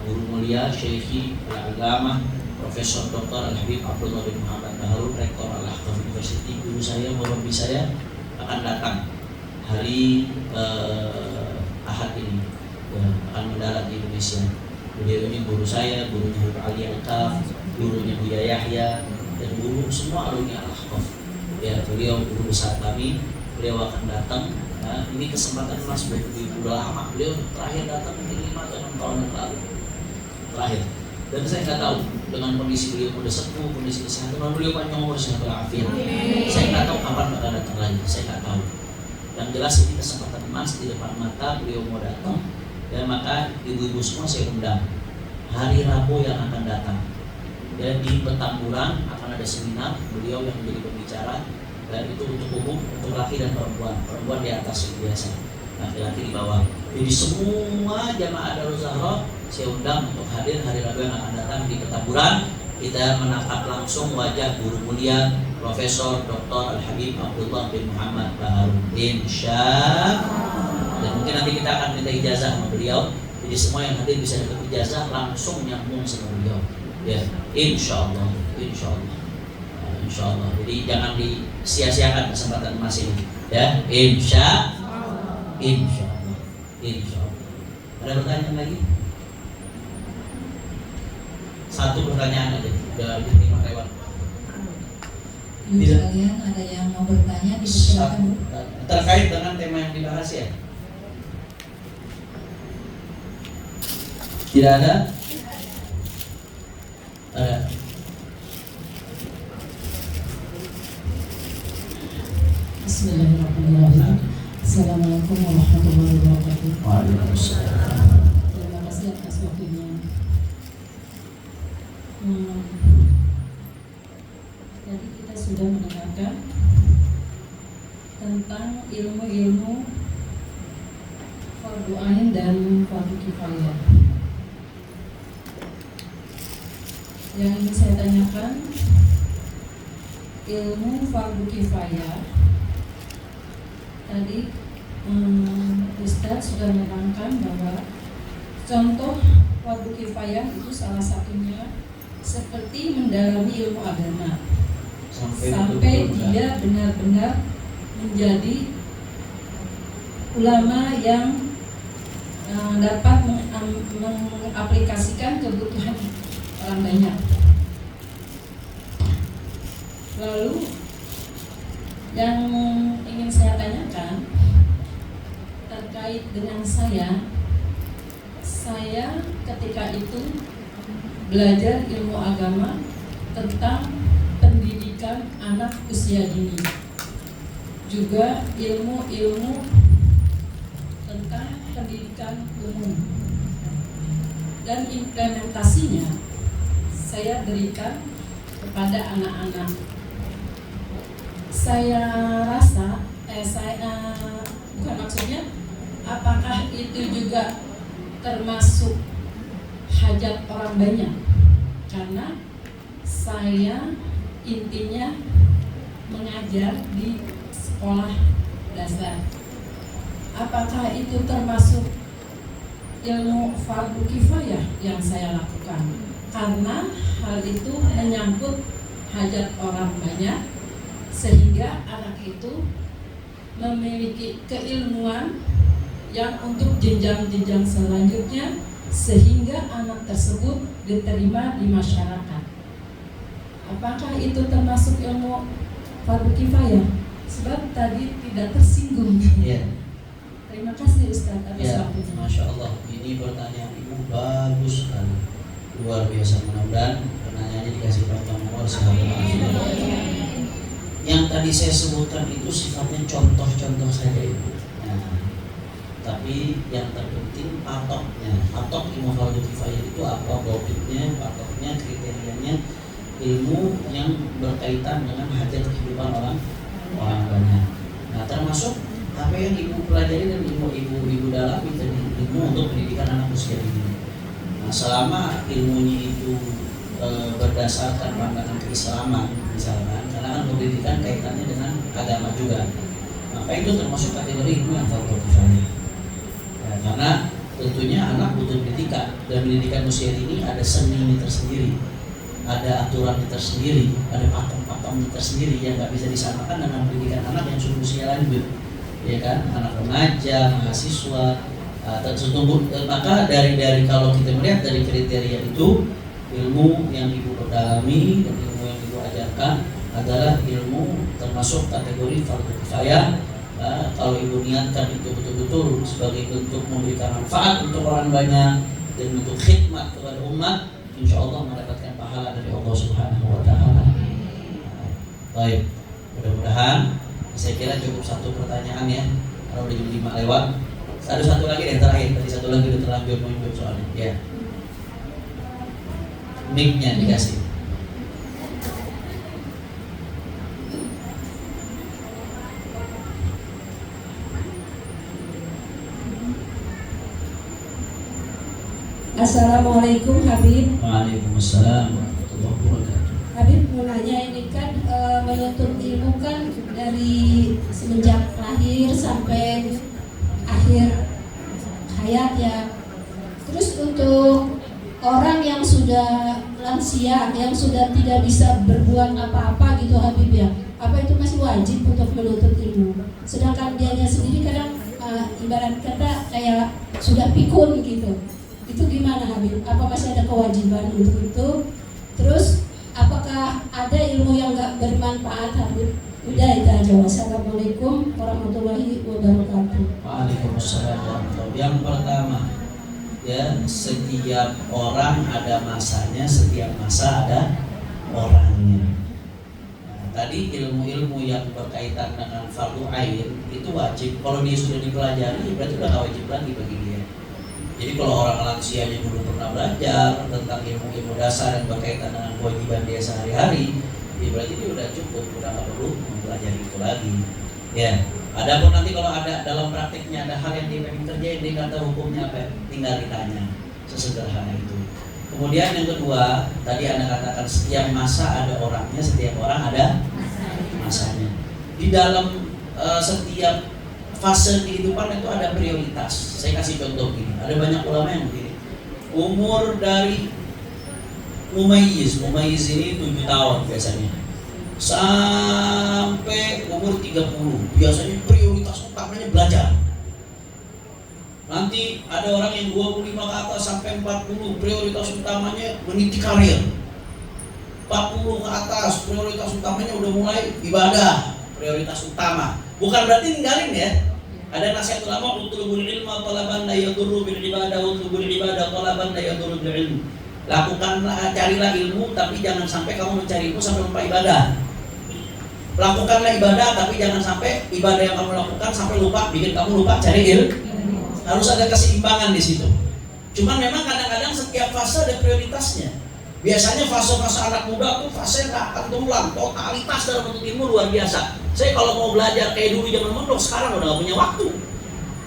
A: guru mulia Syekhi Al-Allamah Profesor Dr. Al-Habib Abdullah bin Muhammad Baharun, Rektor Al-Ahqaf University, guru saya, murabbi saya akan datang hari Ahad ini. Ya, akan mendarat di Indonesia. Beliau ini guru saya, gurunya Habib Ali Al-Kaf, gurunya Buya Yahya, dan guru semua alumni Al-Ahqaf. Ya, beliau guru besar kami, beliau akan datang. Nah, ini kesempatan emas buat ibu lama. Beliau terakhir datang mungkin 5 atau 6 tahun yang lalu. Terakhir. Dan saya nggak tahu dengan kondisi beliau udah sepuh, kondisi kesehatan beliau panjang umur sehat walafiat. Saya nggak tahu kapan bakal datang lagi. Saya nggak tahu. Yang jelas ini kesempatan emas di depan mata beliau mau datang. Dan maka ibu-ibu semua saya undang hari Rabu yang akan datang. Dan di Petamburan akan ada seminar beliau yang menjadi pembicara, dan itu untuk umum, untuk laki dan perempuan di atas biasa, laki-laki di bawah. Jadi semua jamaah Darul Zahra saya undang untuk hadir hari Rabu yang akan datang di Petamburan. Kita menatap langsung wajah guru mulia Profesor Dr. Al-Habib Abdullah bin Muhammad Baharun, insyaallah. Dan mungkin nanti kita akan minta ijazah sama beliau. Jadi semua yang hadir bisa dapat ijazah langsung nyambung sama beliau. Ya, insyaallah. Jadi jangan disia-siakan kesempatan emas ini. Ya, insyaallah. Insya Allah. Ada pertanyaan lagi? Satu pertanyaan aja, udah 5 lewat.
B: Tidak. Kalian ada yang mau bertanya, dipersilakan.
A: Terkait dengan tema yang dibahas ya? Tidak ada? Ada.
B: Bismillahirrahmanirrahim. Assalamualaikum warahmatullahi wabarakatuh.
A: Waalaikumsalam.
B: Terima kasih atas waktunya. Tadi kita sudah mendengarkan tentang ilmu-ilmu fardu ain dan fardu kifayah. Yang ingin saya tanyakan, ilmu fardu kifayah tadi Ustadz sudah menerangkan bahwa contoh fardu kifayah itu salah satunya seperti mendalami ilmu agama sampai dia benar-benar menjadi ulama yang dapat mengaplikasikan kebutuhan orang banyak. Lalu yang ingin saya tanyakan terkait dengan saya ketika itu belajar ilmu agama tentang pendidikan anak usia dini, juga ilmu-ilmu tentang pendidikan umum, dan implementasinya saya berikan kepada anak-anak. Saya rasa, bukan maksudnya, apakah itu juga termasuk hajat orang banyak? Karena saya intinya mengajar di sekolah dasar. Apakah itu termasuk ilmu fardu kifayah yang saya lakukan? Karena hal itu menyangkut hajat orang banyak, sehingga anak itu memiliki keilmuan yang untuk jenjang-jenjang selanjutnya, sehingga anak tersebut diterima di masyarakat. Apakah itu termasuk ilmu fardu kifayah? Sebab tadi tidak tersinggung.
A: Iya.
B: Terima kasih Ustaz atas waktunya.
A: Masya Allah, ini pertanyaan Ibu bagus sekali, luar biasa. Mudah-mudahan penanyanya dikasih panjang umur sehat walafiat. Yang tadi saya sebutkan itu sifatnya contoh-contoh saja Ibu. Nah, tapi yang terpenting patok ilmu fardu kifayah itu apa? Bobotnya, patoknya, kriterianya, ilmu yang berkaitan dengan hajat kehidupan orang banyak. Nah, termasuk apa yang Ibu pelajari dan ibu dalami tadi, ilmu untuk pendidikan anak usia dini. Nah, selama ilmunya itu berdasarkan pandangan keislaman misalkan, karena kan pendidikan kaitannya dengan agama juga, maka itu termasuk kategori ilmu yang fardu kifayah. Ya, karena tentunya anak butuh pendidikan, dan pendidikan usia dini ada seni tersendiri, ada aturan tersendiri, ada pakem-pakem tersendiri yang nggak bisa disamakan dengan pendidikan anak yang sudah usia lanjut, ya kan, anak remaja, mahasiswa. Maka dari kalau kita melihat dari kriteria itu, ilmu yang Ibu dalami dan ilmu yang Ibu ajarkan adalah ilmu termasuk kategori fardu kifayah. Kalau Ibu niatkan itu betul-betul sebagai bentuk memberikan manfaat untuk orang banyak dan bentuk khidmat kepada umat, insya Allah mendapatkan pahala dari Allah Subhanahu wa Ta'ala. Baik, mudah-mudahan saya kira cukup satu pertanyaan ya, kalau udah jam 5 lewat. Ada satu lagi yang terakhir, tadi satu lagi udah terlanjur menunjuk soalnya ya. Mic-nya dikasih.
B: Assalamualaikum Habib.
A: Waalaikumsalam warahmatullahi wabarakatuh.
B: Habib mau nanya, ini kan menuntut ilmu kan dari semenjak lahir sampai akhir hayat ya. Terus untuk orang yang sudah lansia, yang sudah tidak bisa berbuat apa-apa gitu Habib ya, apa itu masih wajib untuk menuntut ilmu? Sedangkan dianya sendiri kadang ibarat kata kayak sudah pikun gitu. Itu gimana Habib? Apa masih ada kewajiban untuk itu? Terus apakah ada ilmu yang nggak bermanfaat Habib? Udah itu aja. Wassalamualaikum warahmatullahi wabarakatuh.
A: Waalaikumsalam warahmatullahi wabarakatuh. Yang pertama, ya, setiap orang ada masanya, setiap masa ada orangnya. Nah, tadi ilmu-ilmu yang berkaitan dengan fardu ain itu wajib. Kalau dia sudah dipelajari, berarti udah gak wajib lagi bagi dia. Jadi kalau orang lansianya dulu pernah belajar tentang ilmu-ilmu dasar yang berkaitan dengan kewajiban dia sehari-hari, ya berarti dia udah cukup, udah gak perlu mempelajari itu lagi. Ya. Adapun nanti kalau ada dalam praktiknya ada hal yang dia pengen kerjain, dia nggak tahu hukumnya apa, tinggal ditanya. Sesederhana itu. Kemudian yang kedua, tadi Anda katakan setiap masa ada orangnya, setiap orang ada masanya. Di dalam setiap fase kehidupan itu ada prioritas. Saya kasih contoh gini, ada banyak ulama yang begini. Umur dari mumayyiz ini 7 tahun biasanya, sampai umur 30, biasanya prioritas utamanya belajar. Nanti ada orang yang 25 ke atas sampai 40, prioritas utamanya meniti karir. 40 ke atas, prioritas utamanya udah mulai ibadah, prioritas utama. Bukan berarti ninggalin ya. Ada nasihat ulama, utlubul ilma talaban la yadurru bil ibadah, utlubul ibadah talaban la yadurru bil ilm. Lakukanlah, carilah ilmu, tapi jangan sampai kamu mencari ilmu sampai lupa ibadah. Lakukanlah ibadah, tapi jangan sampai ibadah yang kamu lakukan sampai lupa, bikin kamu lupa cari ilmu. Harus ada keseimbangan di situ. Cuman memang kadang-kadang setiap fase ada prioritasnya. Biasanya fase-fase anak muda tuh fase yang akan tulang, totalitas dalam bentuk ilmu luar biasa. Saya kalau mau belajar kayak dulu zaman mondok, sekarang udah gak punya waktu.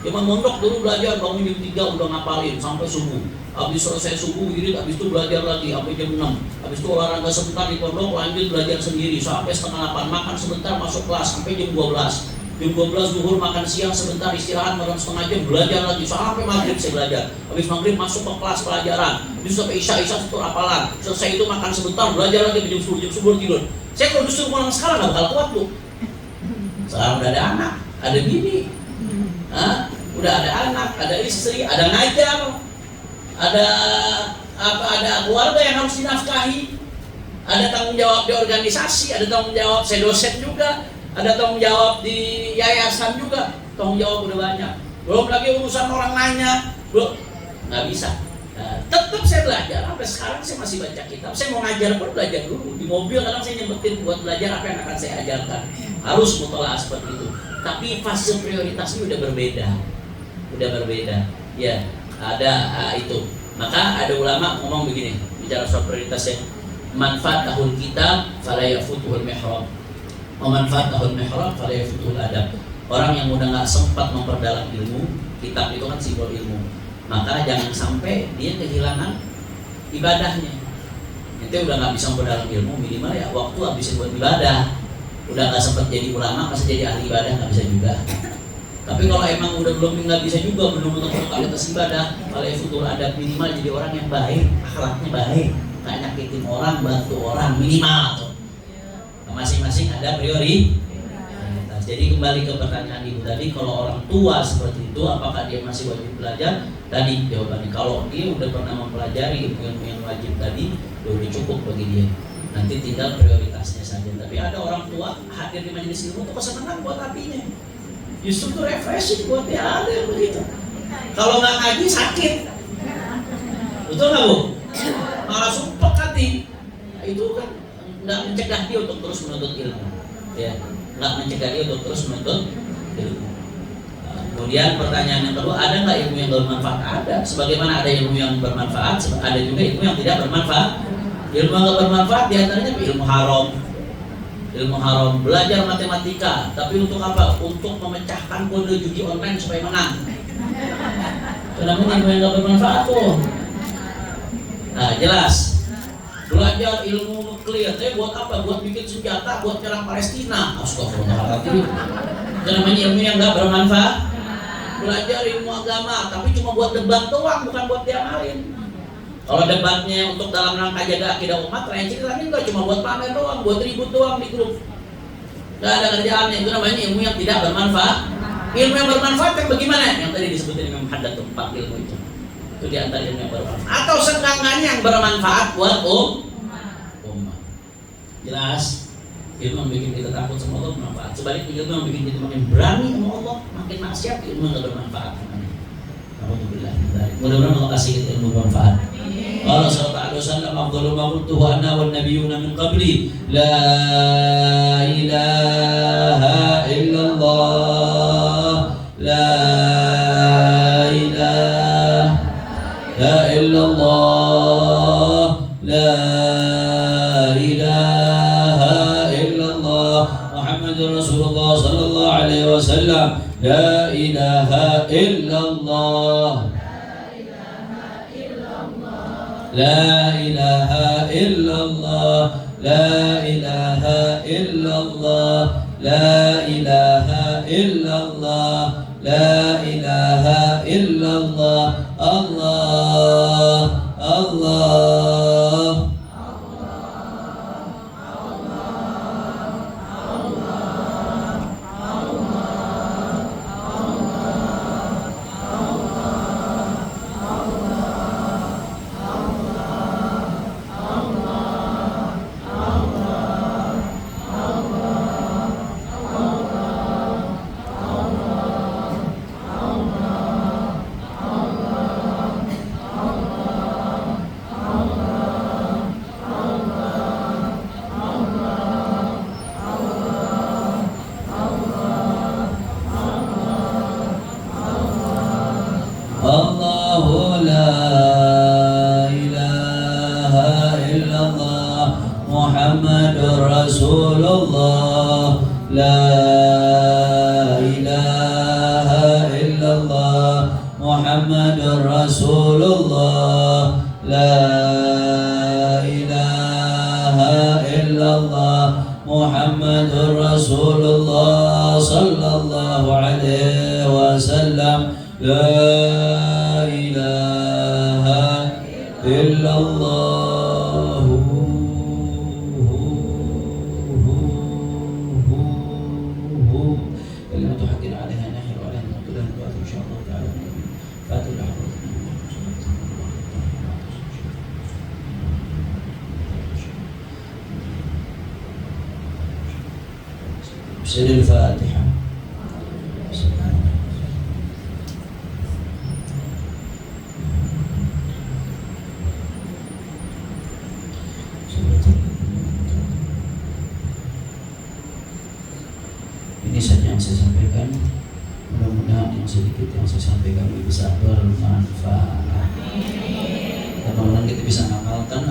A: Zaman mondok dulu belajar bangun jam 3 udah ngapalin sampai subuh. Habis selesai subuh wirid, habis itu belajar lagi sampai jam 6. Habis itu olahraga sebentar di pondok, lanjut belajar sendiri sampai setengah 8, makan sebentar masuk kelas sampai jam 12. Jam 12 zuhur makan siang sebentar istirahat malam setengah jam, belajar lagi sampai maghrib saya belajar. Habis maghrib masuk ke kelas pelajaran. Habis sampai isya itu hafalan. Selesai itu makan sebentar, belajar lagi jam 10, jam 10 tidur. Saya kalau disuruh pulang sekarang nggak bakal kuat tuh. Sekarang udah ada anak, ada bini, udah ada anak, ada istri, ada ngajar, ada keluarga yang harus dinafkahi, ada tanggung jawab di organisasi, ada tanggung jawab saya dosen juga, ada tanggung jawab di yayasan juga, tanggung jawab udah banyak. Belum lagi urusan orang nanya, belum, nggak bisa. Tetap saya belajar, sampai sekarang saya masih baca kitab. Saya mau ngajar pun belajar dulu. Di mobil kadang saya nyempetin buat belajar apa yang akan saya ajarkan. Harus mutolaah seperti itu. Tapi fase prioritasnya udah berbeda. Ya, ada itu. Maka ada ulama ngomong begini, bicara soal prioritasnya. Manfaat tahun kitab, fala yafutuhul mihrab. Manfaat tahun mihrab, fala yafutuhul adab. Orang yang udah nggak sempat memperdalam ilmu, kitab itu kan simbol ilmu. Maka jangan sampai dia kehilangan ibadahnya. Nanti udah nggak bisa memperdalam ilmu, minimal ya waktu habisin buat ibadah. Udah nggak sempat jadi ulama, masa jadi ahli ibadah nggak bisa juga. Tapi kalau emang udah belum nggak bisa juga, belum untuk kualitas ibadah, kalau futur adab minimal jadi orang yang baik, akhlaknya baik, nggak nyakitin orang, bantu orang minimal tuh. Masing-masing ada prioritas. Jadi kembali ke pertanyaan ibu tadi, kalau orang tua seperti itu, apakah dia masih wajib belajar? Tadi jawabannya, kalau dia udah pernah mempelajari ilmu yang wajib tadi, udah cukup bagi dia. Nanti tinggal prioritasnya saja. Tapi ada orang tua hadir di majelis ilmu itu kesenangan buat hatinya. Justru itu refreshing buat dia, ada yang begitu. Kalau nggak ngaji sakit, betul nggak bu? Malah sumpah hati. Nah, itu kan nggak mencegah dia untuk terus menuntut ilmu. Ya, nggak mencegah dia untuk terus menuntut ilmu. Kemudian pertanyaan yang kedua, ada nggak ilmu yang bermanfaat? Ada. Sebagaimana ada ilmu yang bermanfaat, ada juga ilmu yang tidak bermanfaat. Ilmu yang tidak bermanfaat diantaranya ilmu haram. Ilmu haram, belajar matematika, tapi untuk apa? Untuk memecahkan kode judi online supaya menang. Itu namanya ilmu yang tidak bermanfaat tuh. Nah jelas. Belajar ilmu nuklir, buat apa? Buat bikin senjata, buat nyerang Palestina. Astagfirullahaladzim. Itu namanya ilmu yang nggak bermanfaat. Belajar ilmu agama, tapi cuma buat debat doang, bukan buat diamalin. Kalau debatnya untuk dalam rangka jaga akidah umat, ceritanya enggak, cuma buat pamer doang, buat ribut doang di grup. Nggak ada kerjaannya, itu namanya ilmu yang tidak bermanfaat. Ilmu yang bermanfaat kan bagaimana? Yang tadi disebutin Imam Haddad, 4 ilmu itu. Itu di antara ilmu yang bermanfaat. Atau seenggaknya yang bermanfaat buat ummah. Jelas? Ilmu yang bikin kita takut sama Allah bermanfaat. Sebaliknya ilmu yang bikin kita makin berani sama Allah, makin maksiat, ilmu yang tidak bermanfaat. Alhamdulillah. Mudah-mudahan Allah kasih kita ilmu bermanfaat. Allah sallallahu alaihi wasallam, afdalu ma qultu wa ana wan nabiyyuna min qabli, la ilaha illallah, la ilaha illallah, la ilaha illallah, Muhammadur Rasulullah sallallahu alaihi wasallam, la ilaha illallah, la ilaha illallah, la ilaha illallah, la ilaha illallah, la ilaha illallah, Allah, Allah. Allahu la ilaha illallah, Muhammadur Rasulullah, la ilaha illallah, Muhammadur Rasulullah, la ilaha illallah, Muhammadur Rasulullah sallallahu alaihi wasallam, la ilaha illallah. Kalimatu haqqin 'alaiha nahir wa 'alaiha naqdulah wa insyaallah ta'ala. Fatiha. Surah Al-Fatihah. Ini saja yang saya sampaikan. Mudah-mudahan yang sedikit yang saya sampaikan bisa bermanfaat. Dan mudah-mudahan kita bisa mengamalkan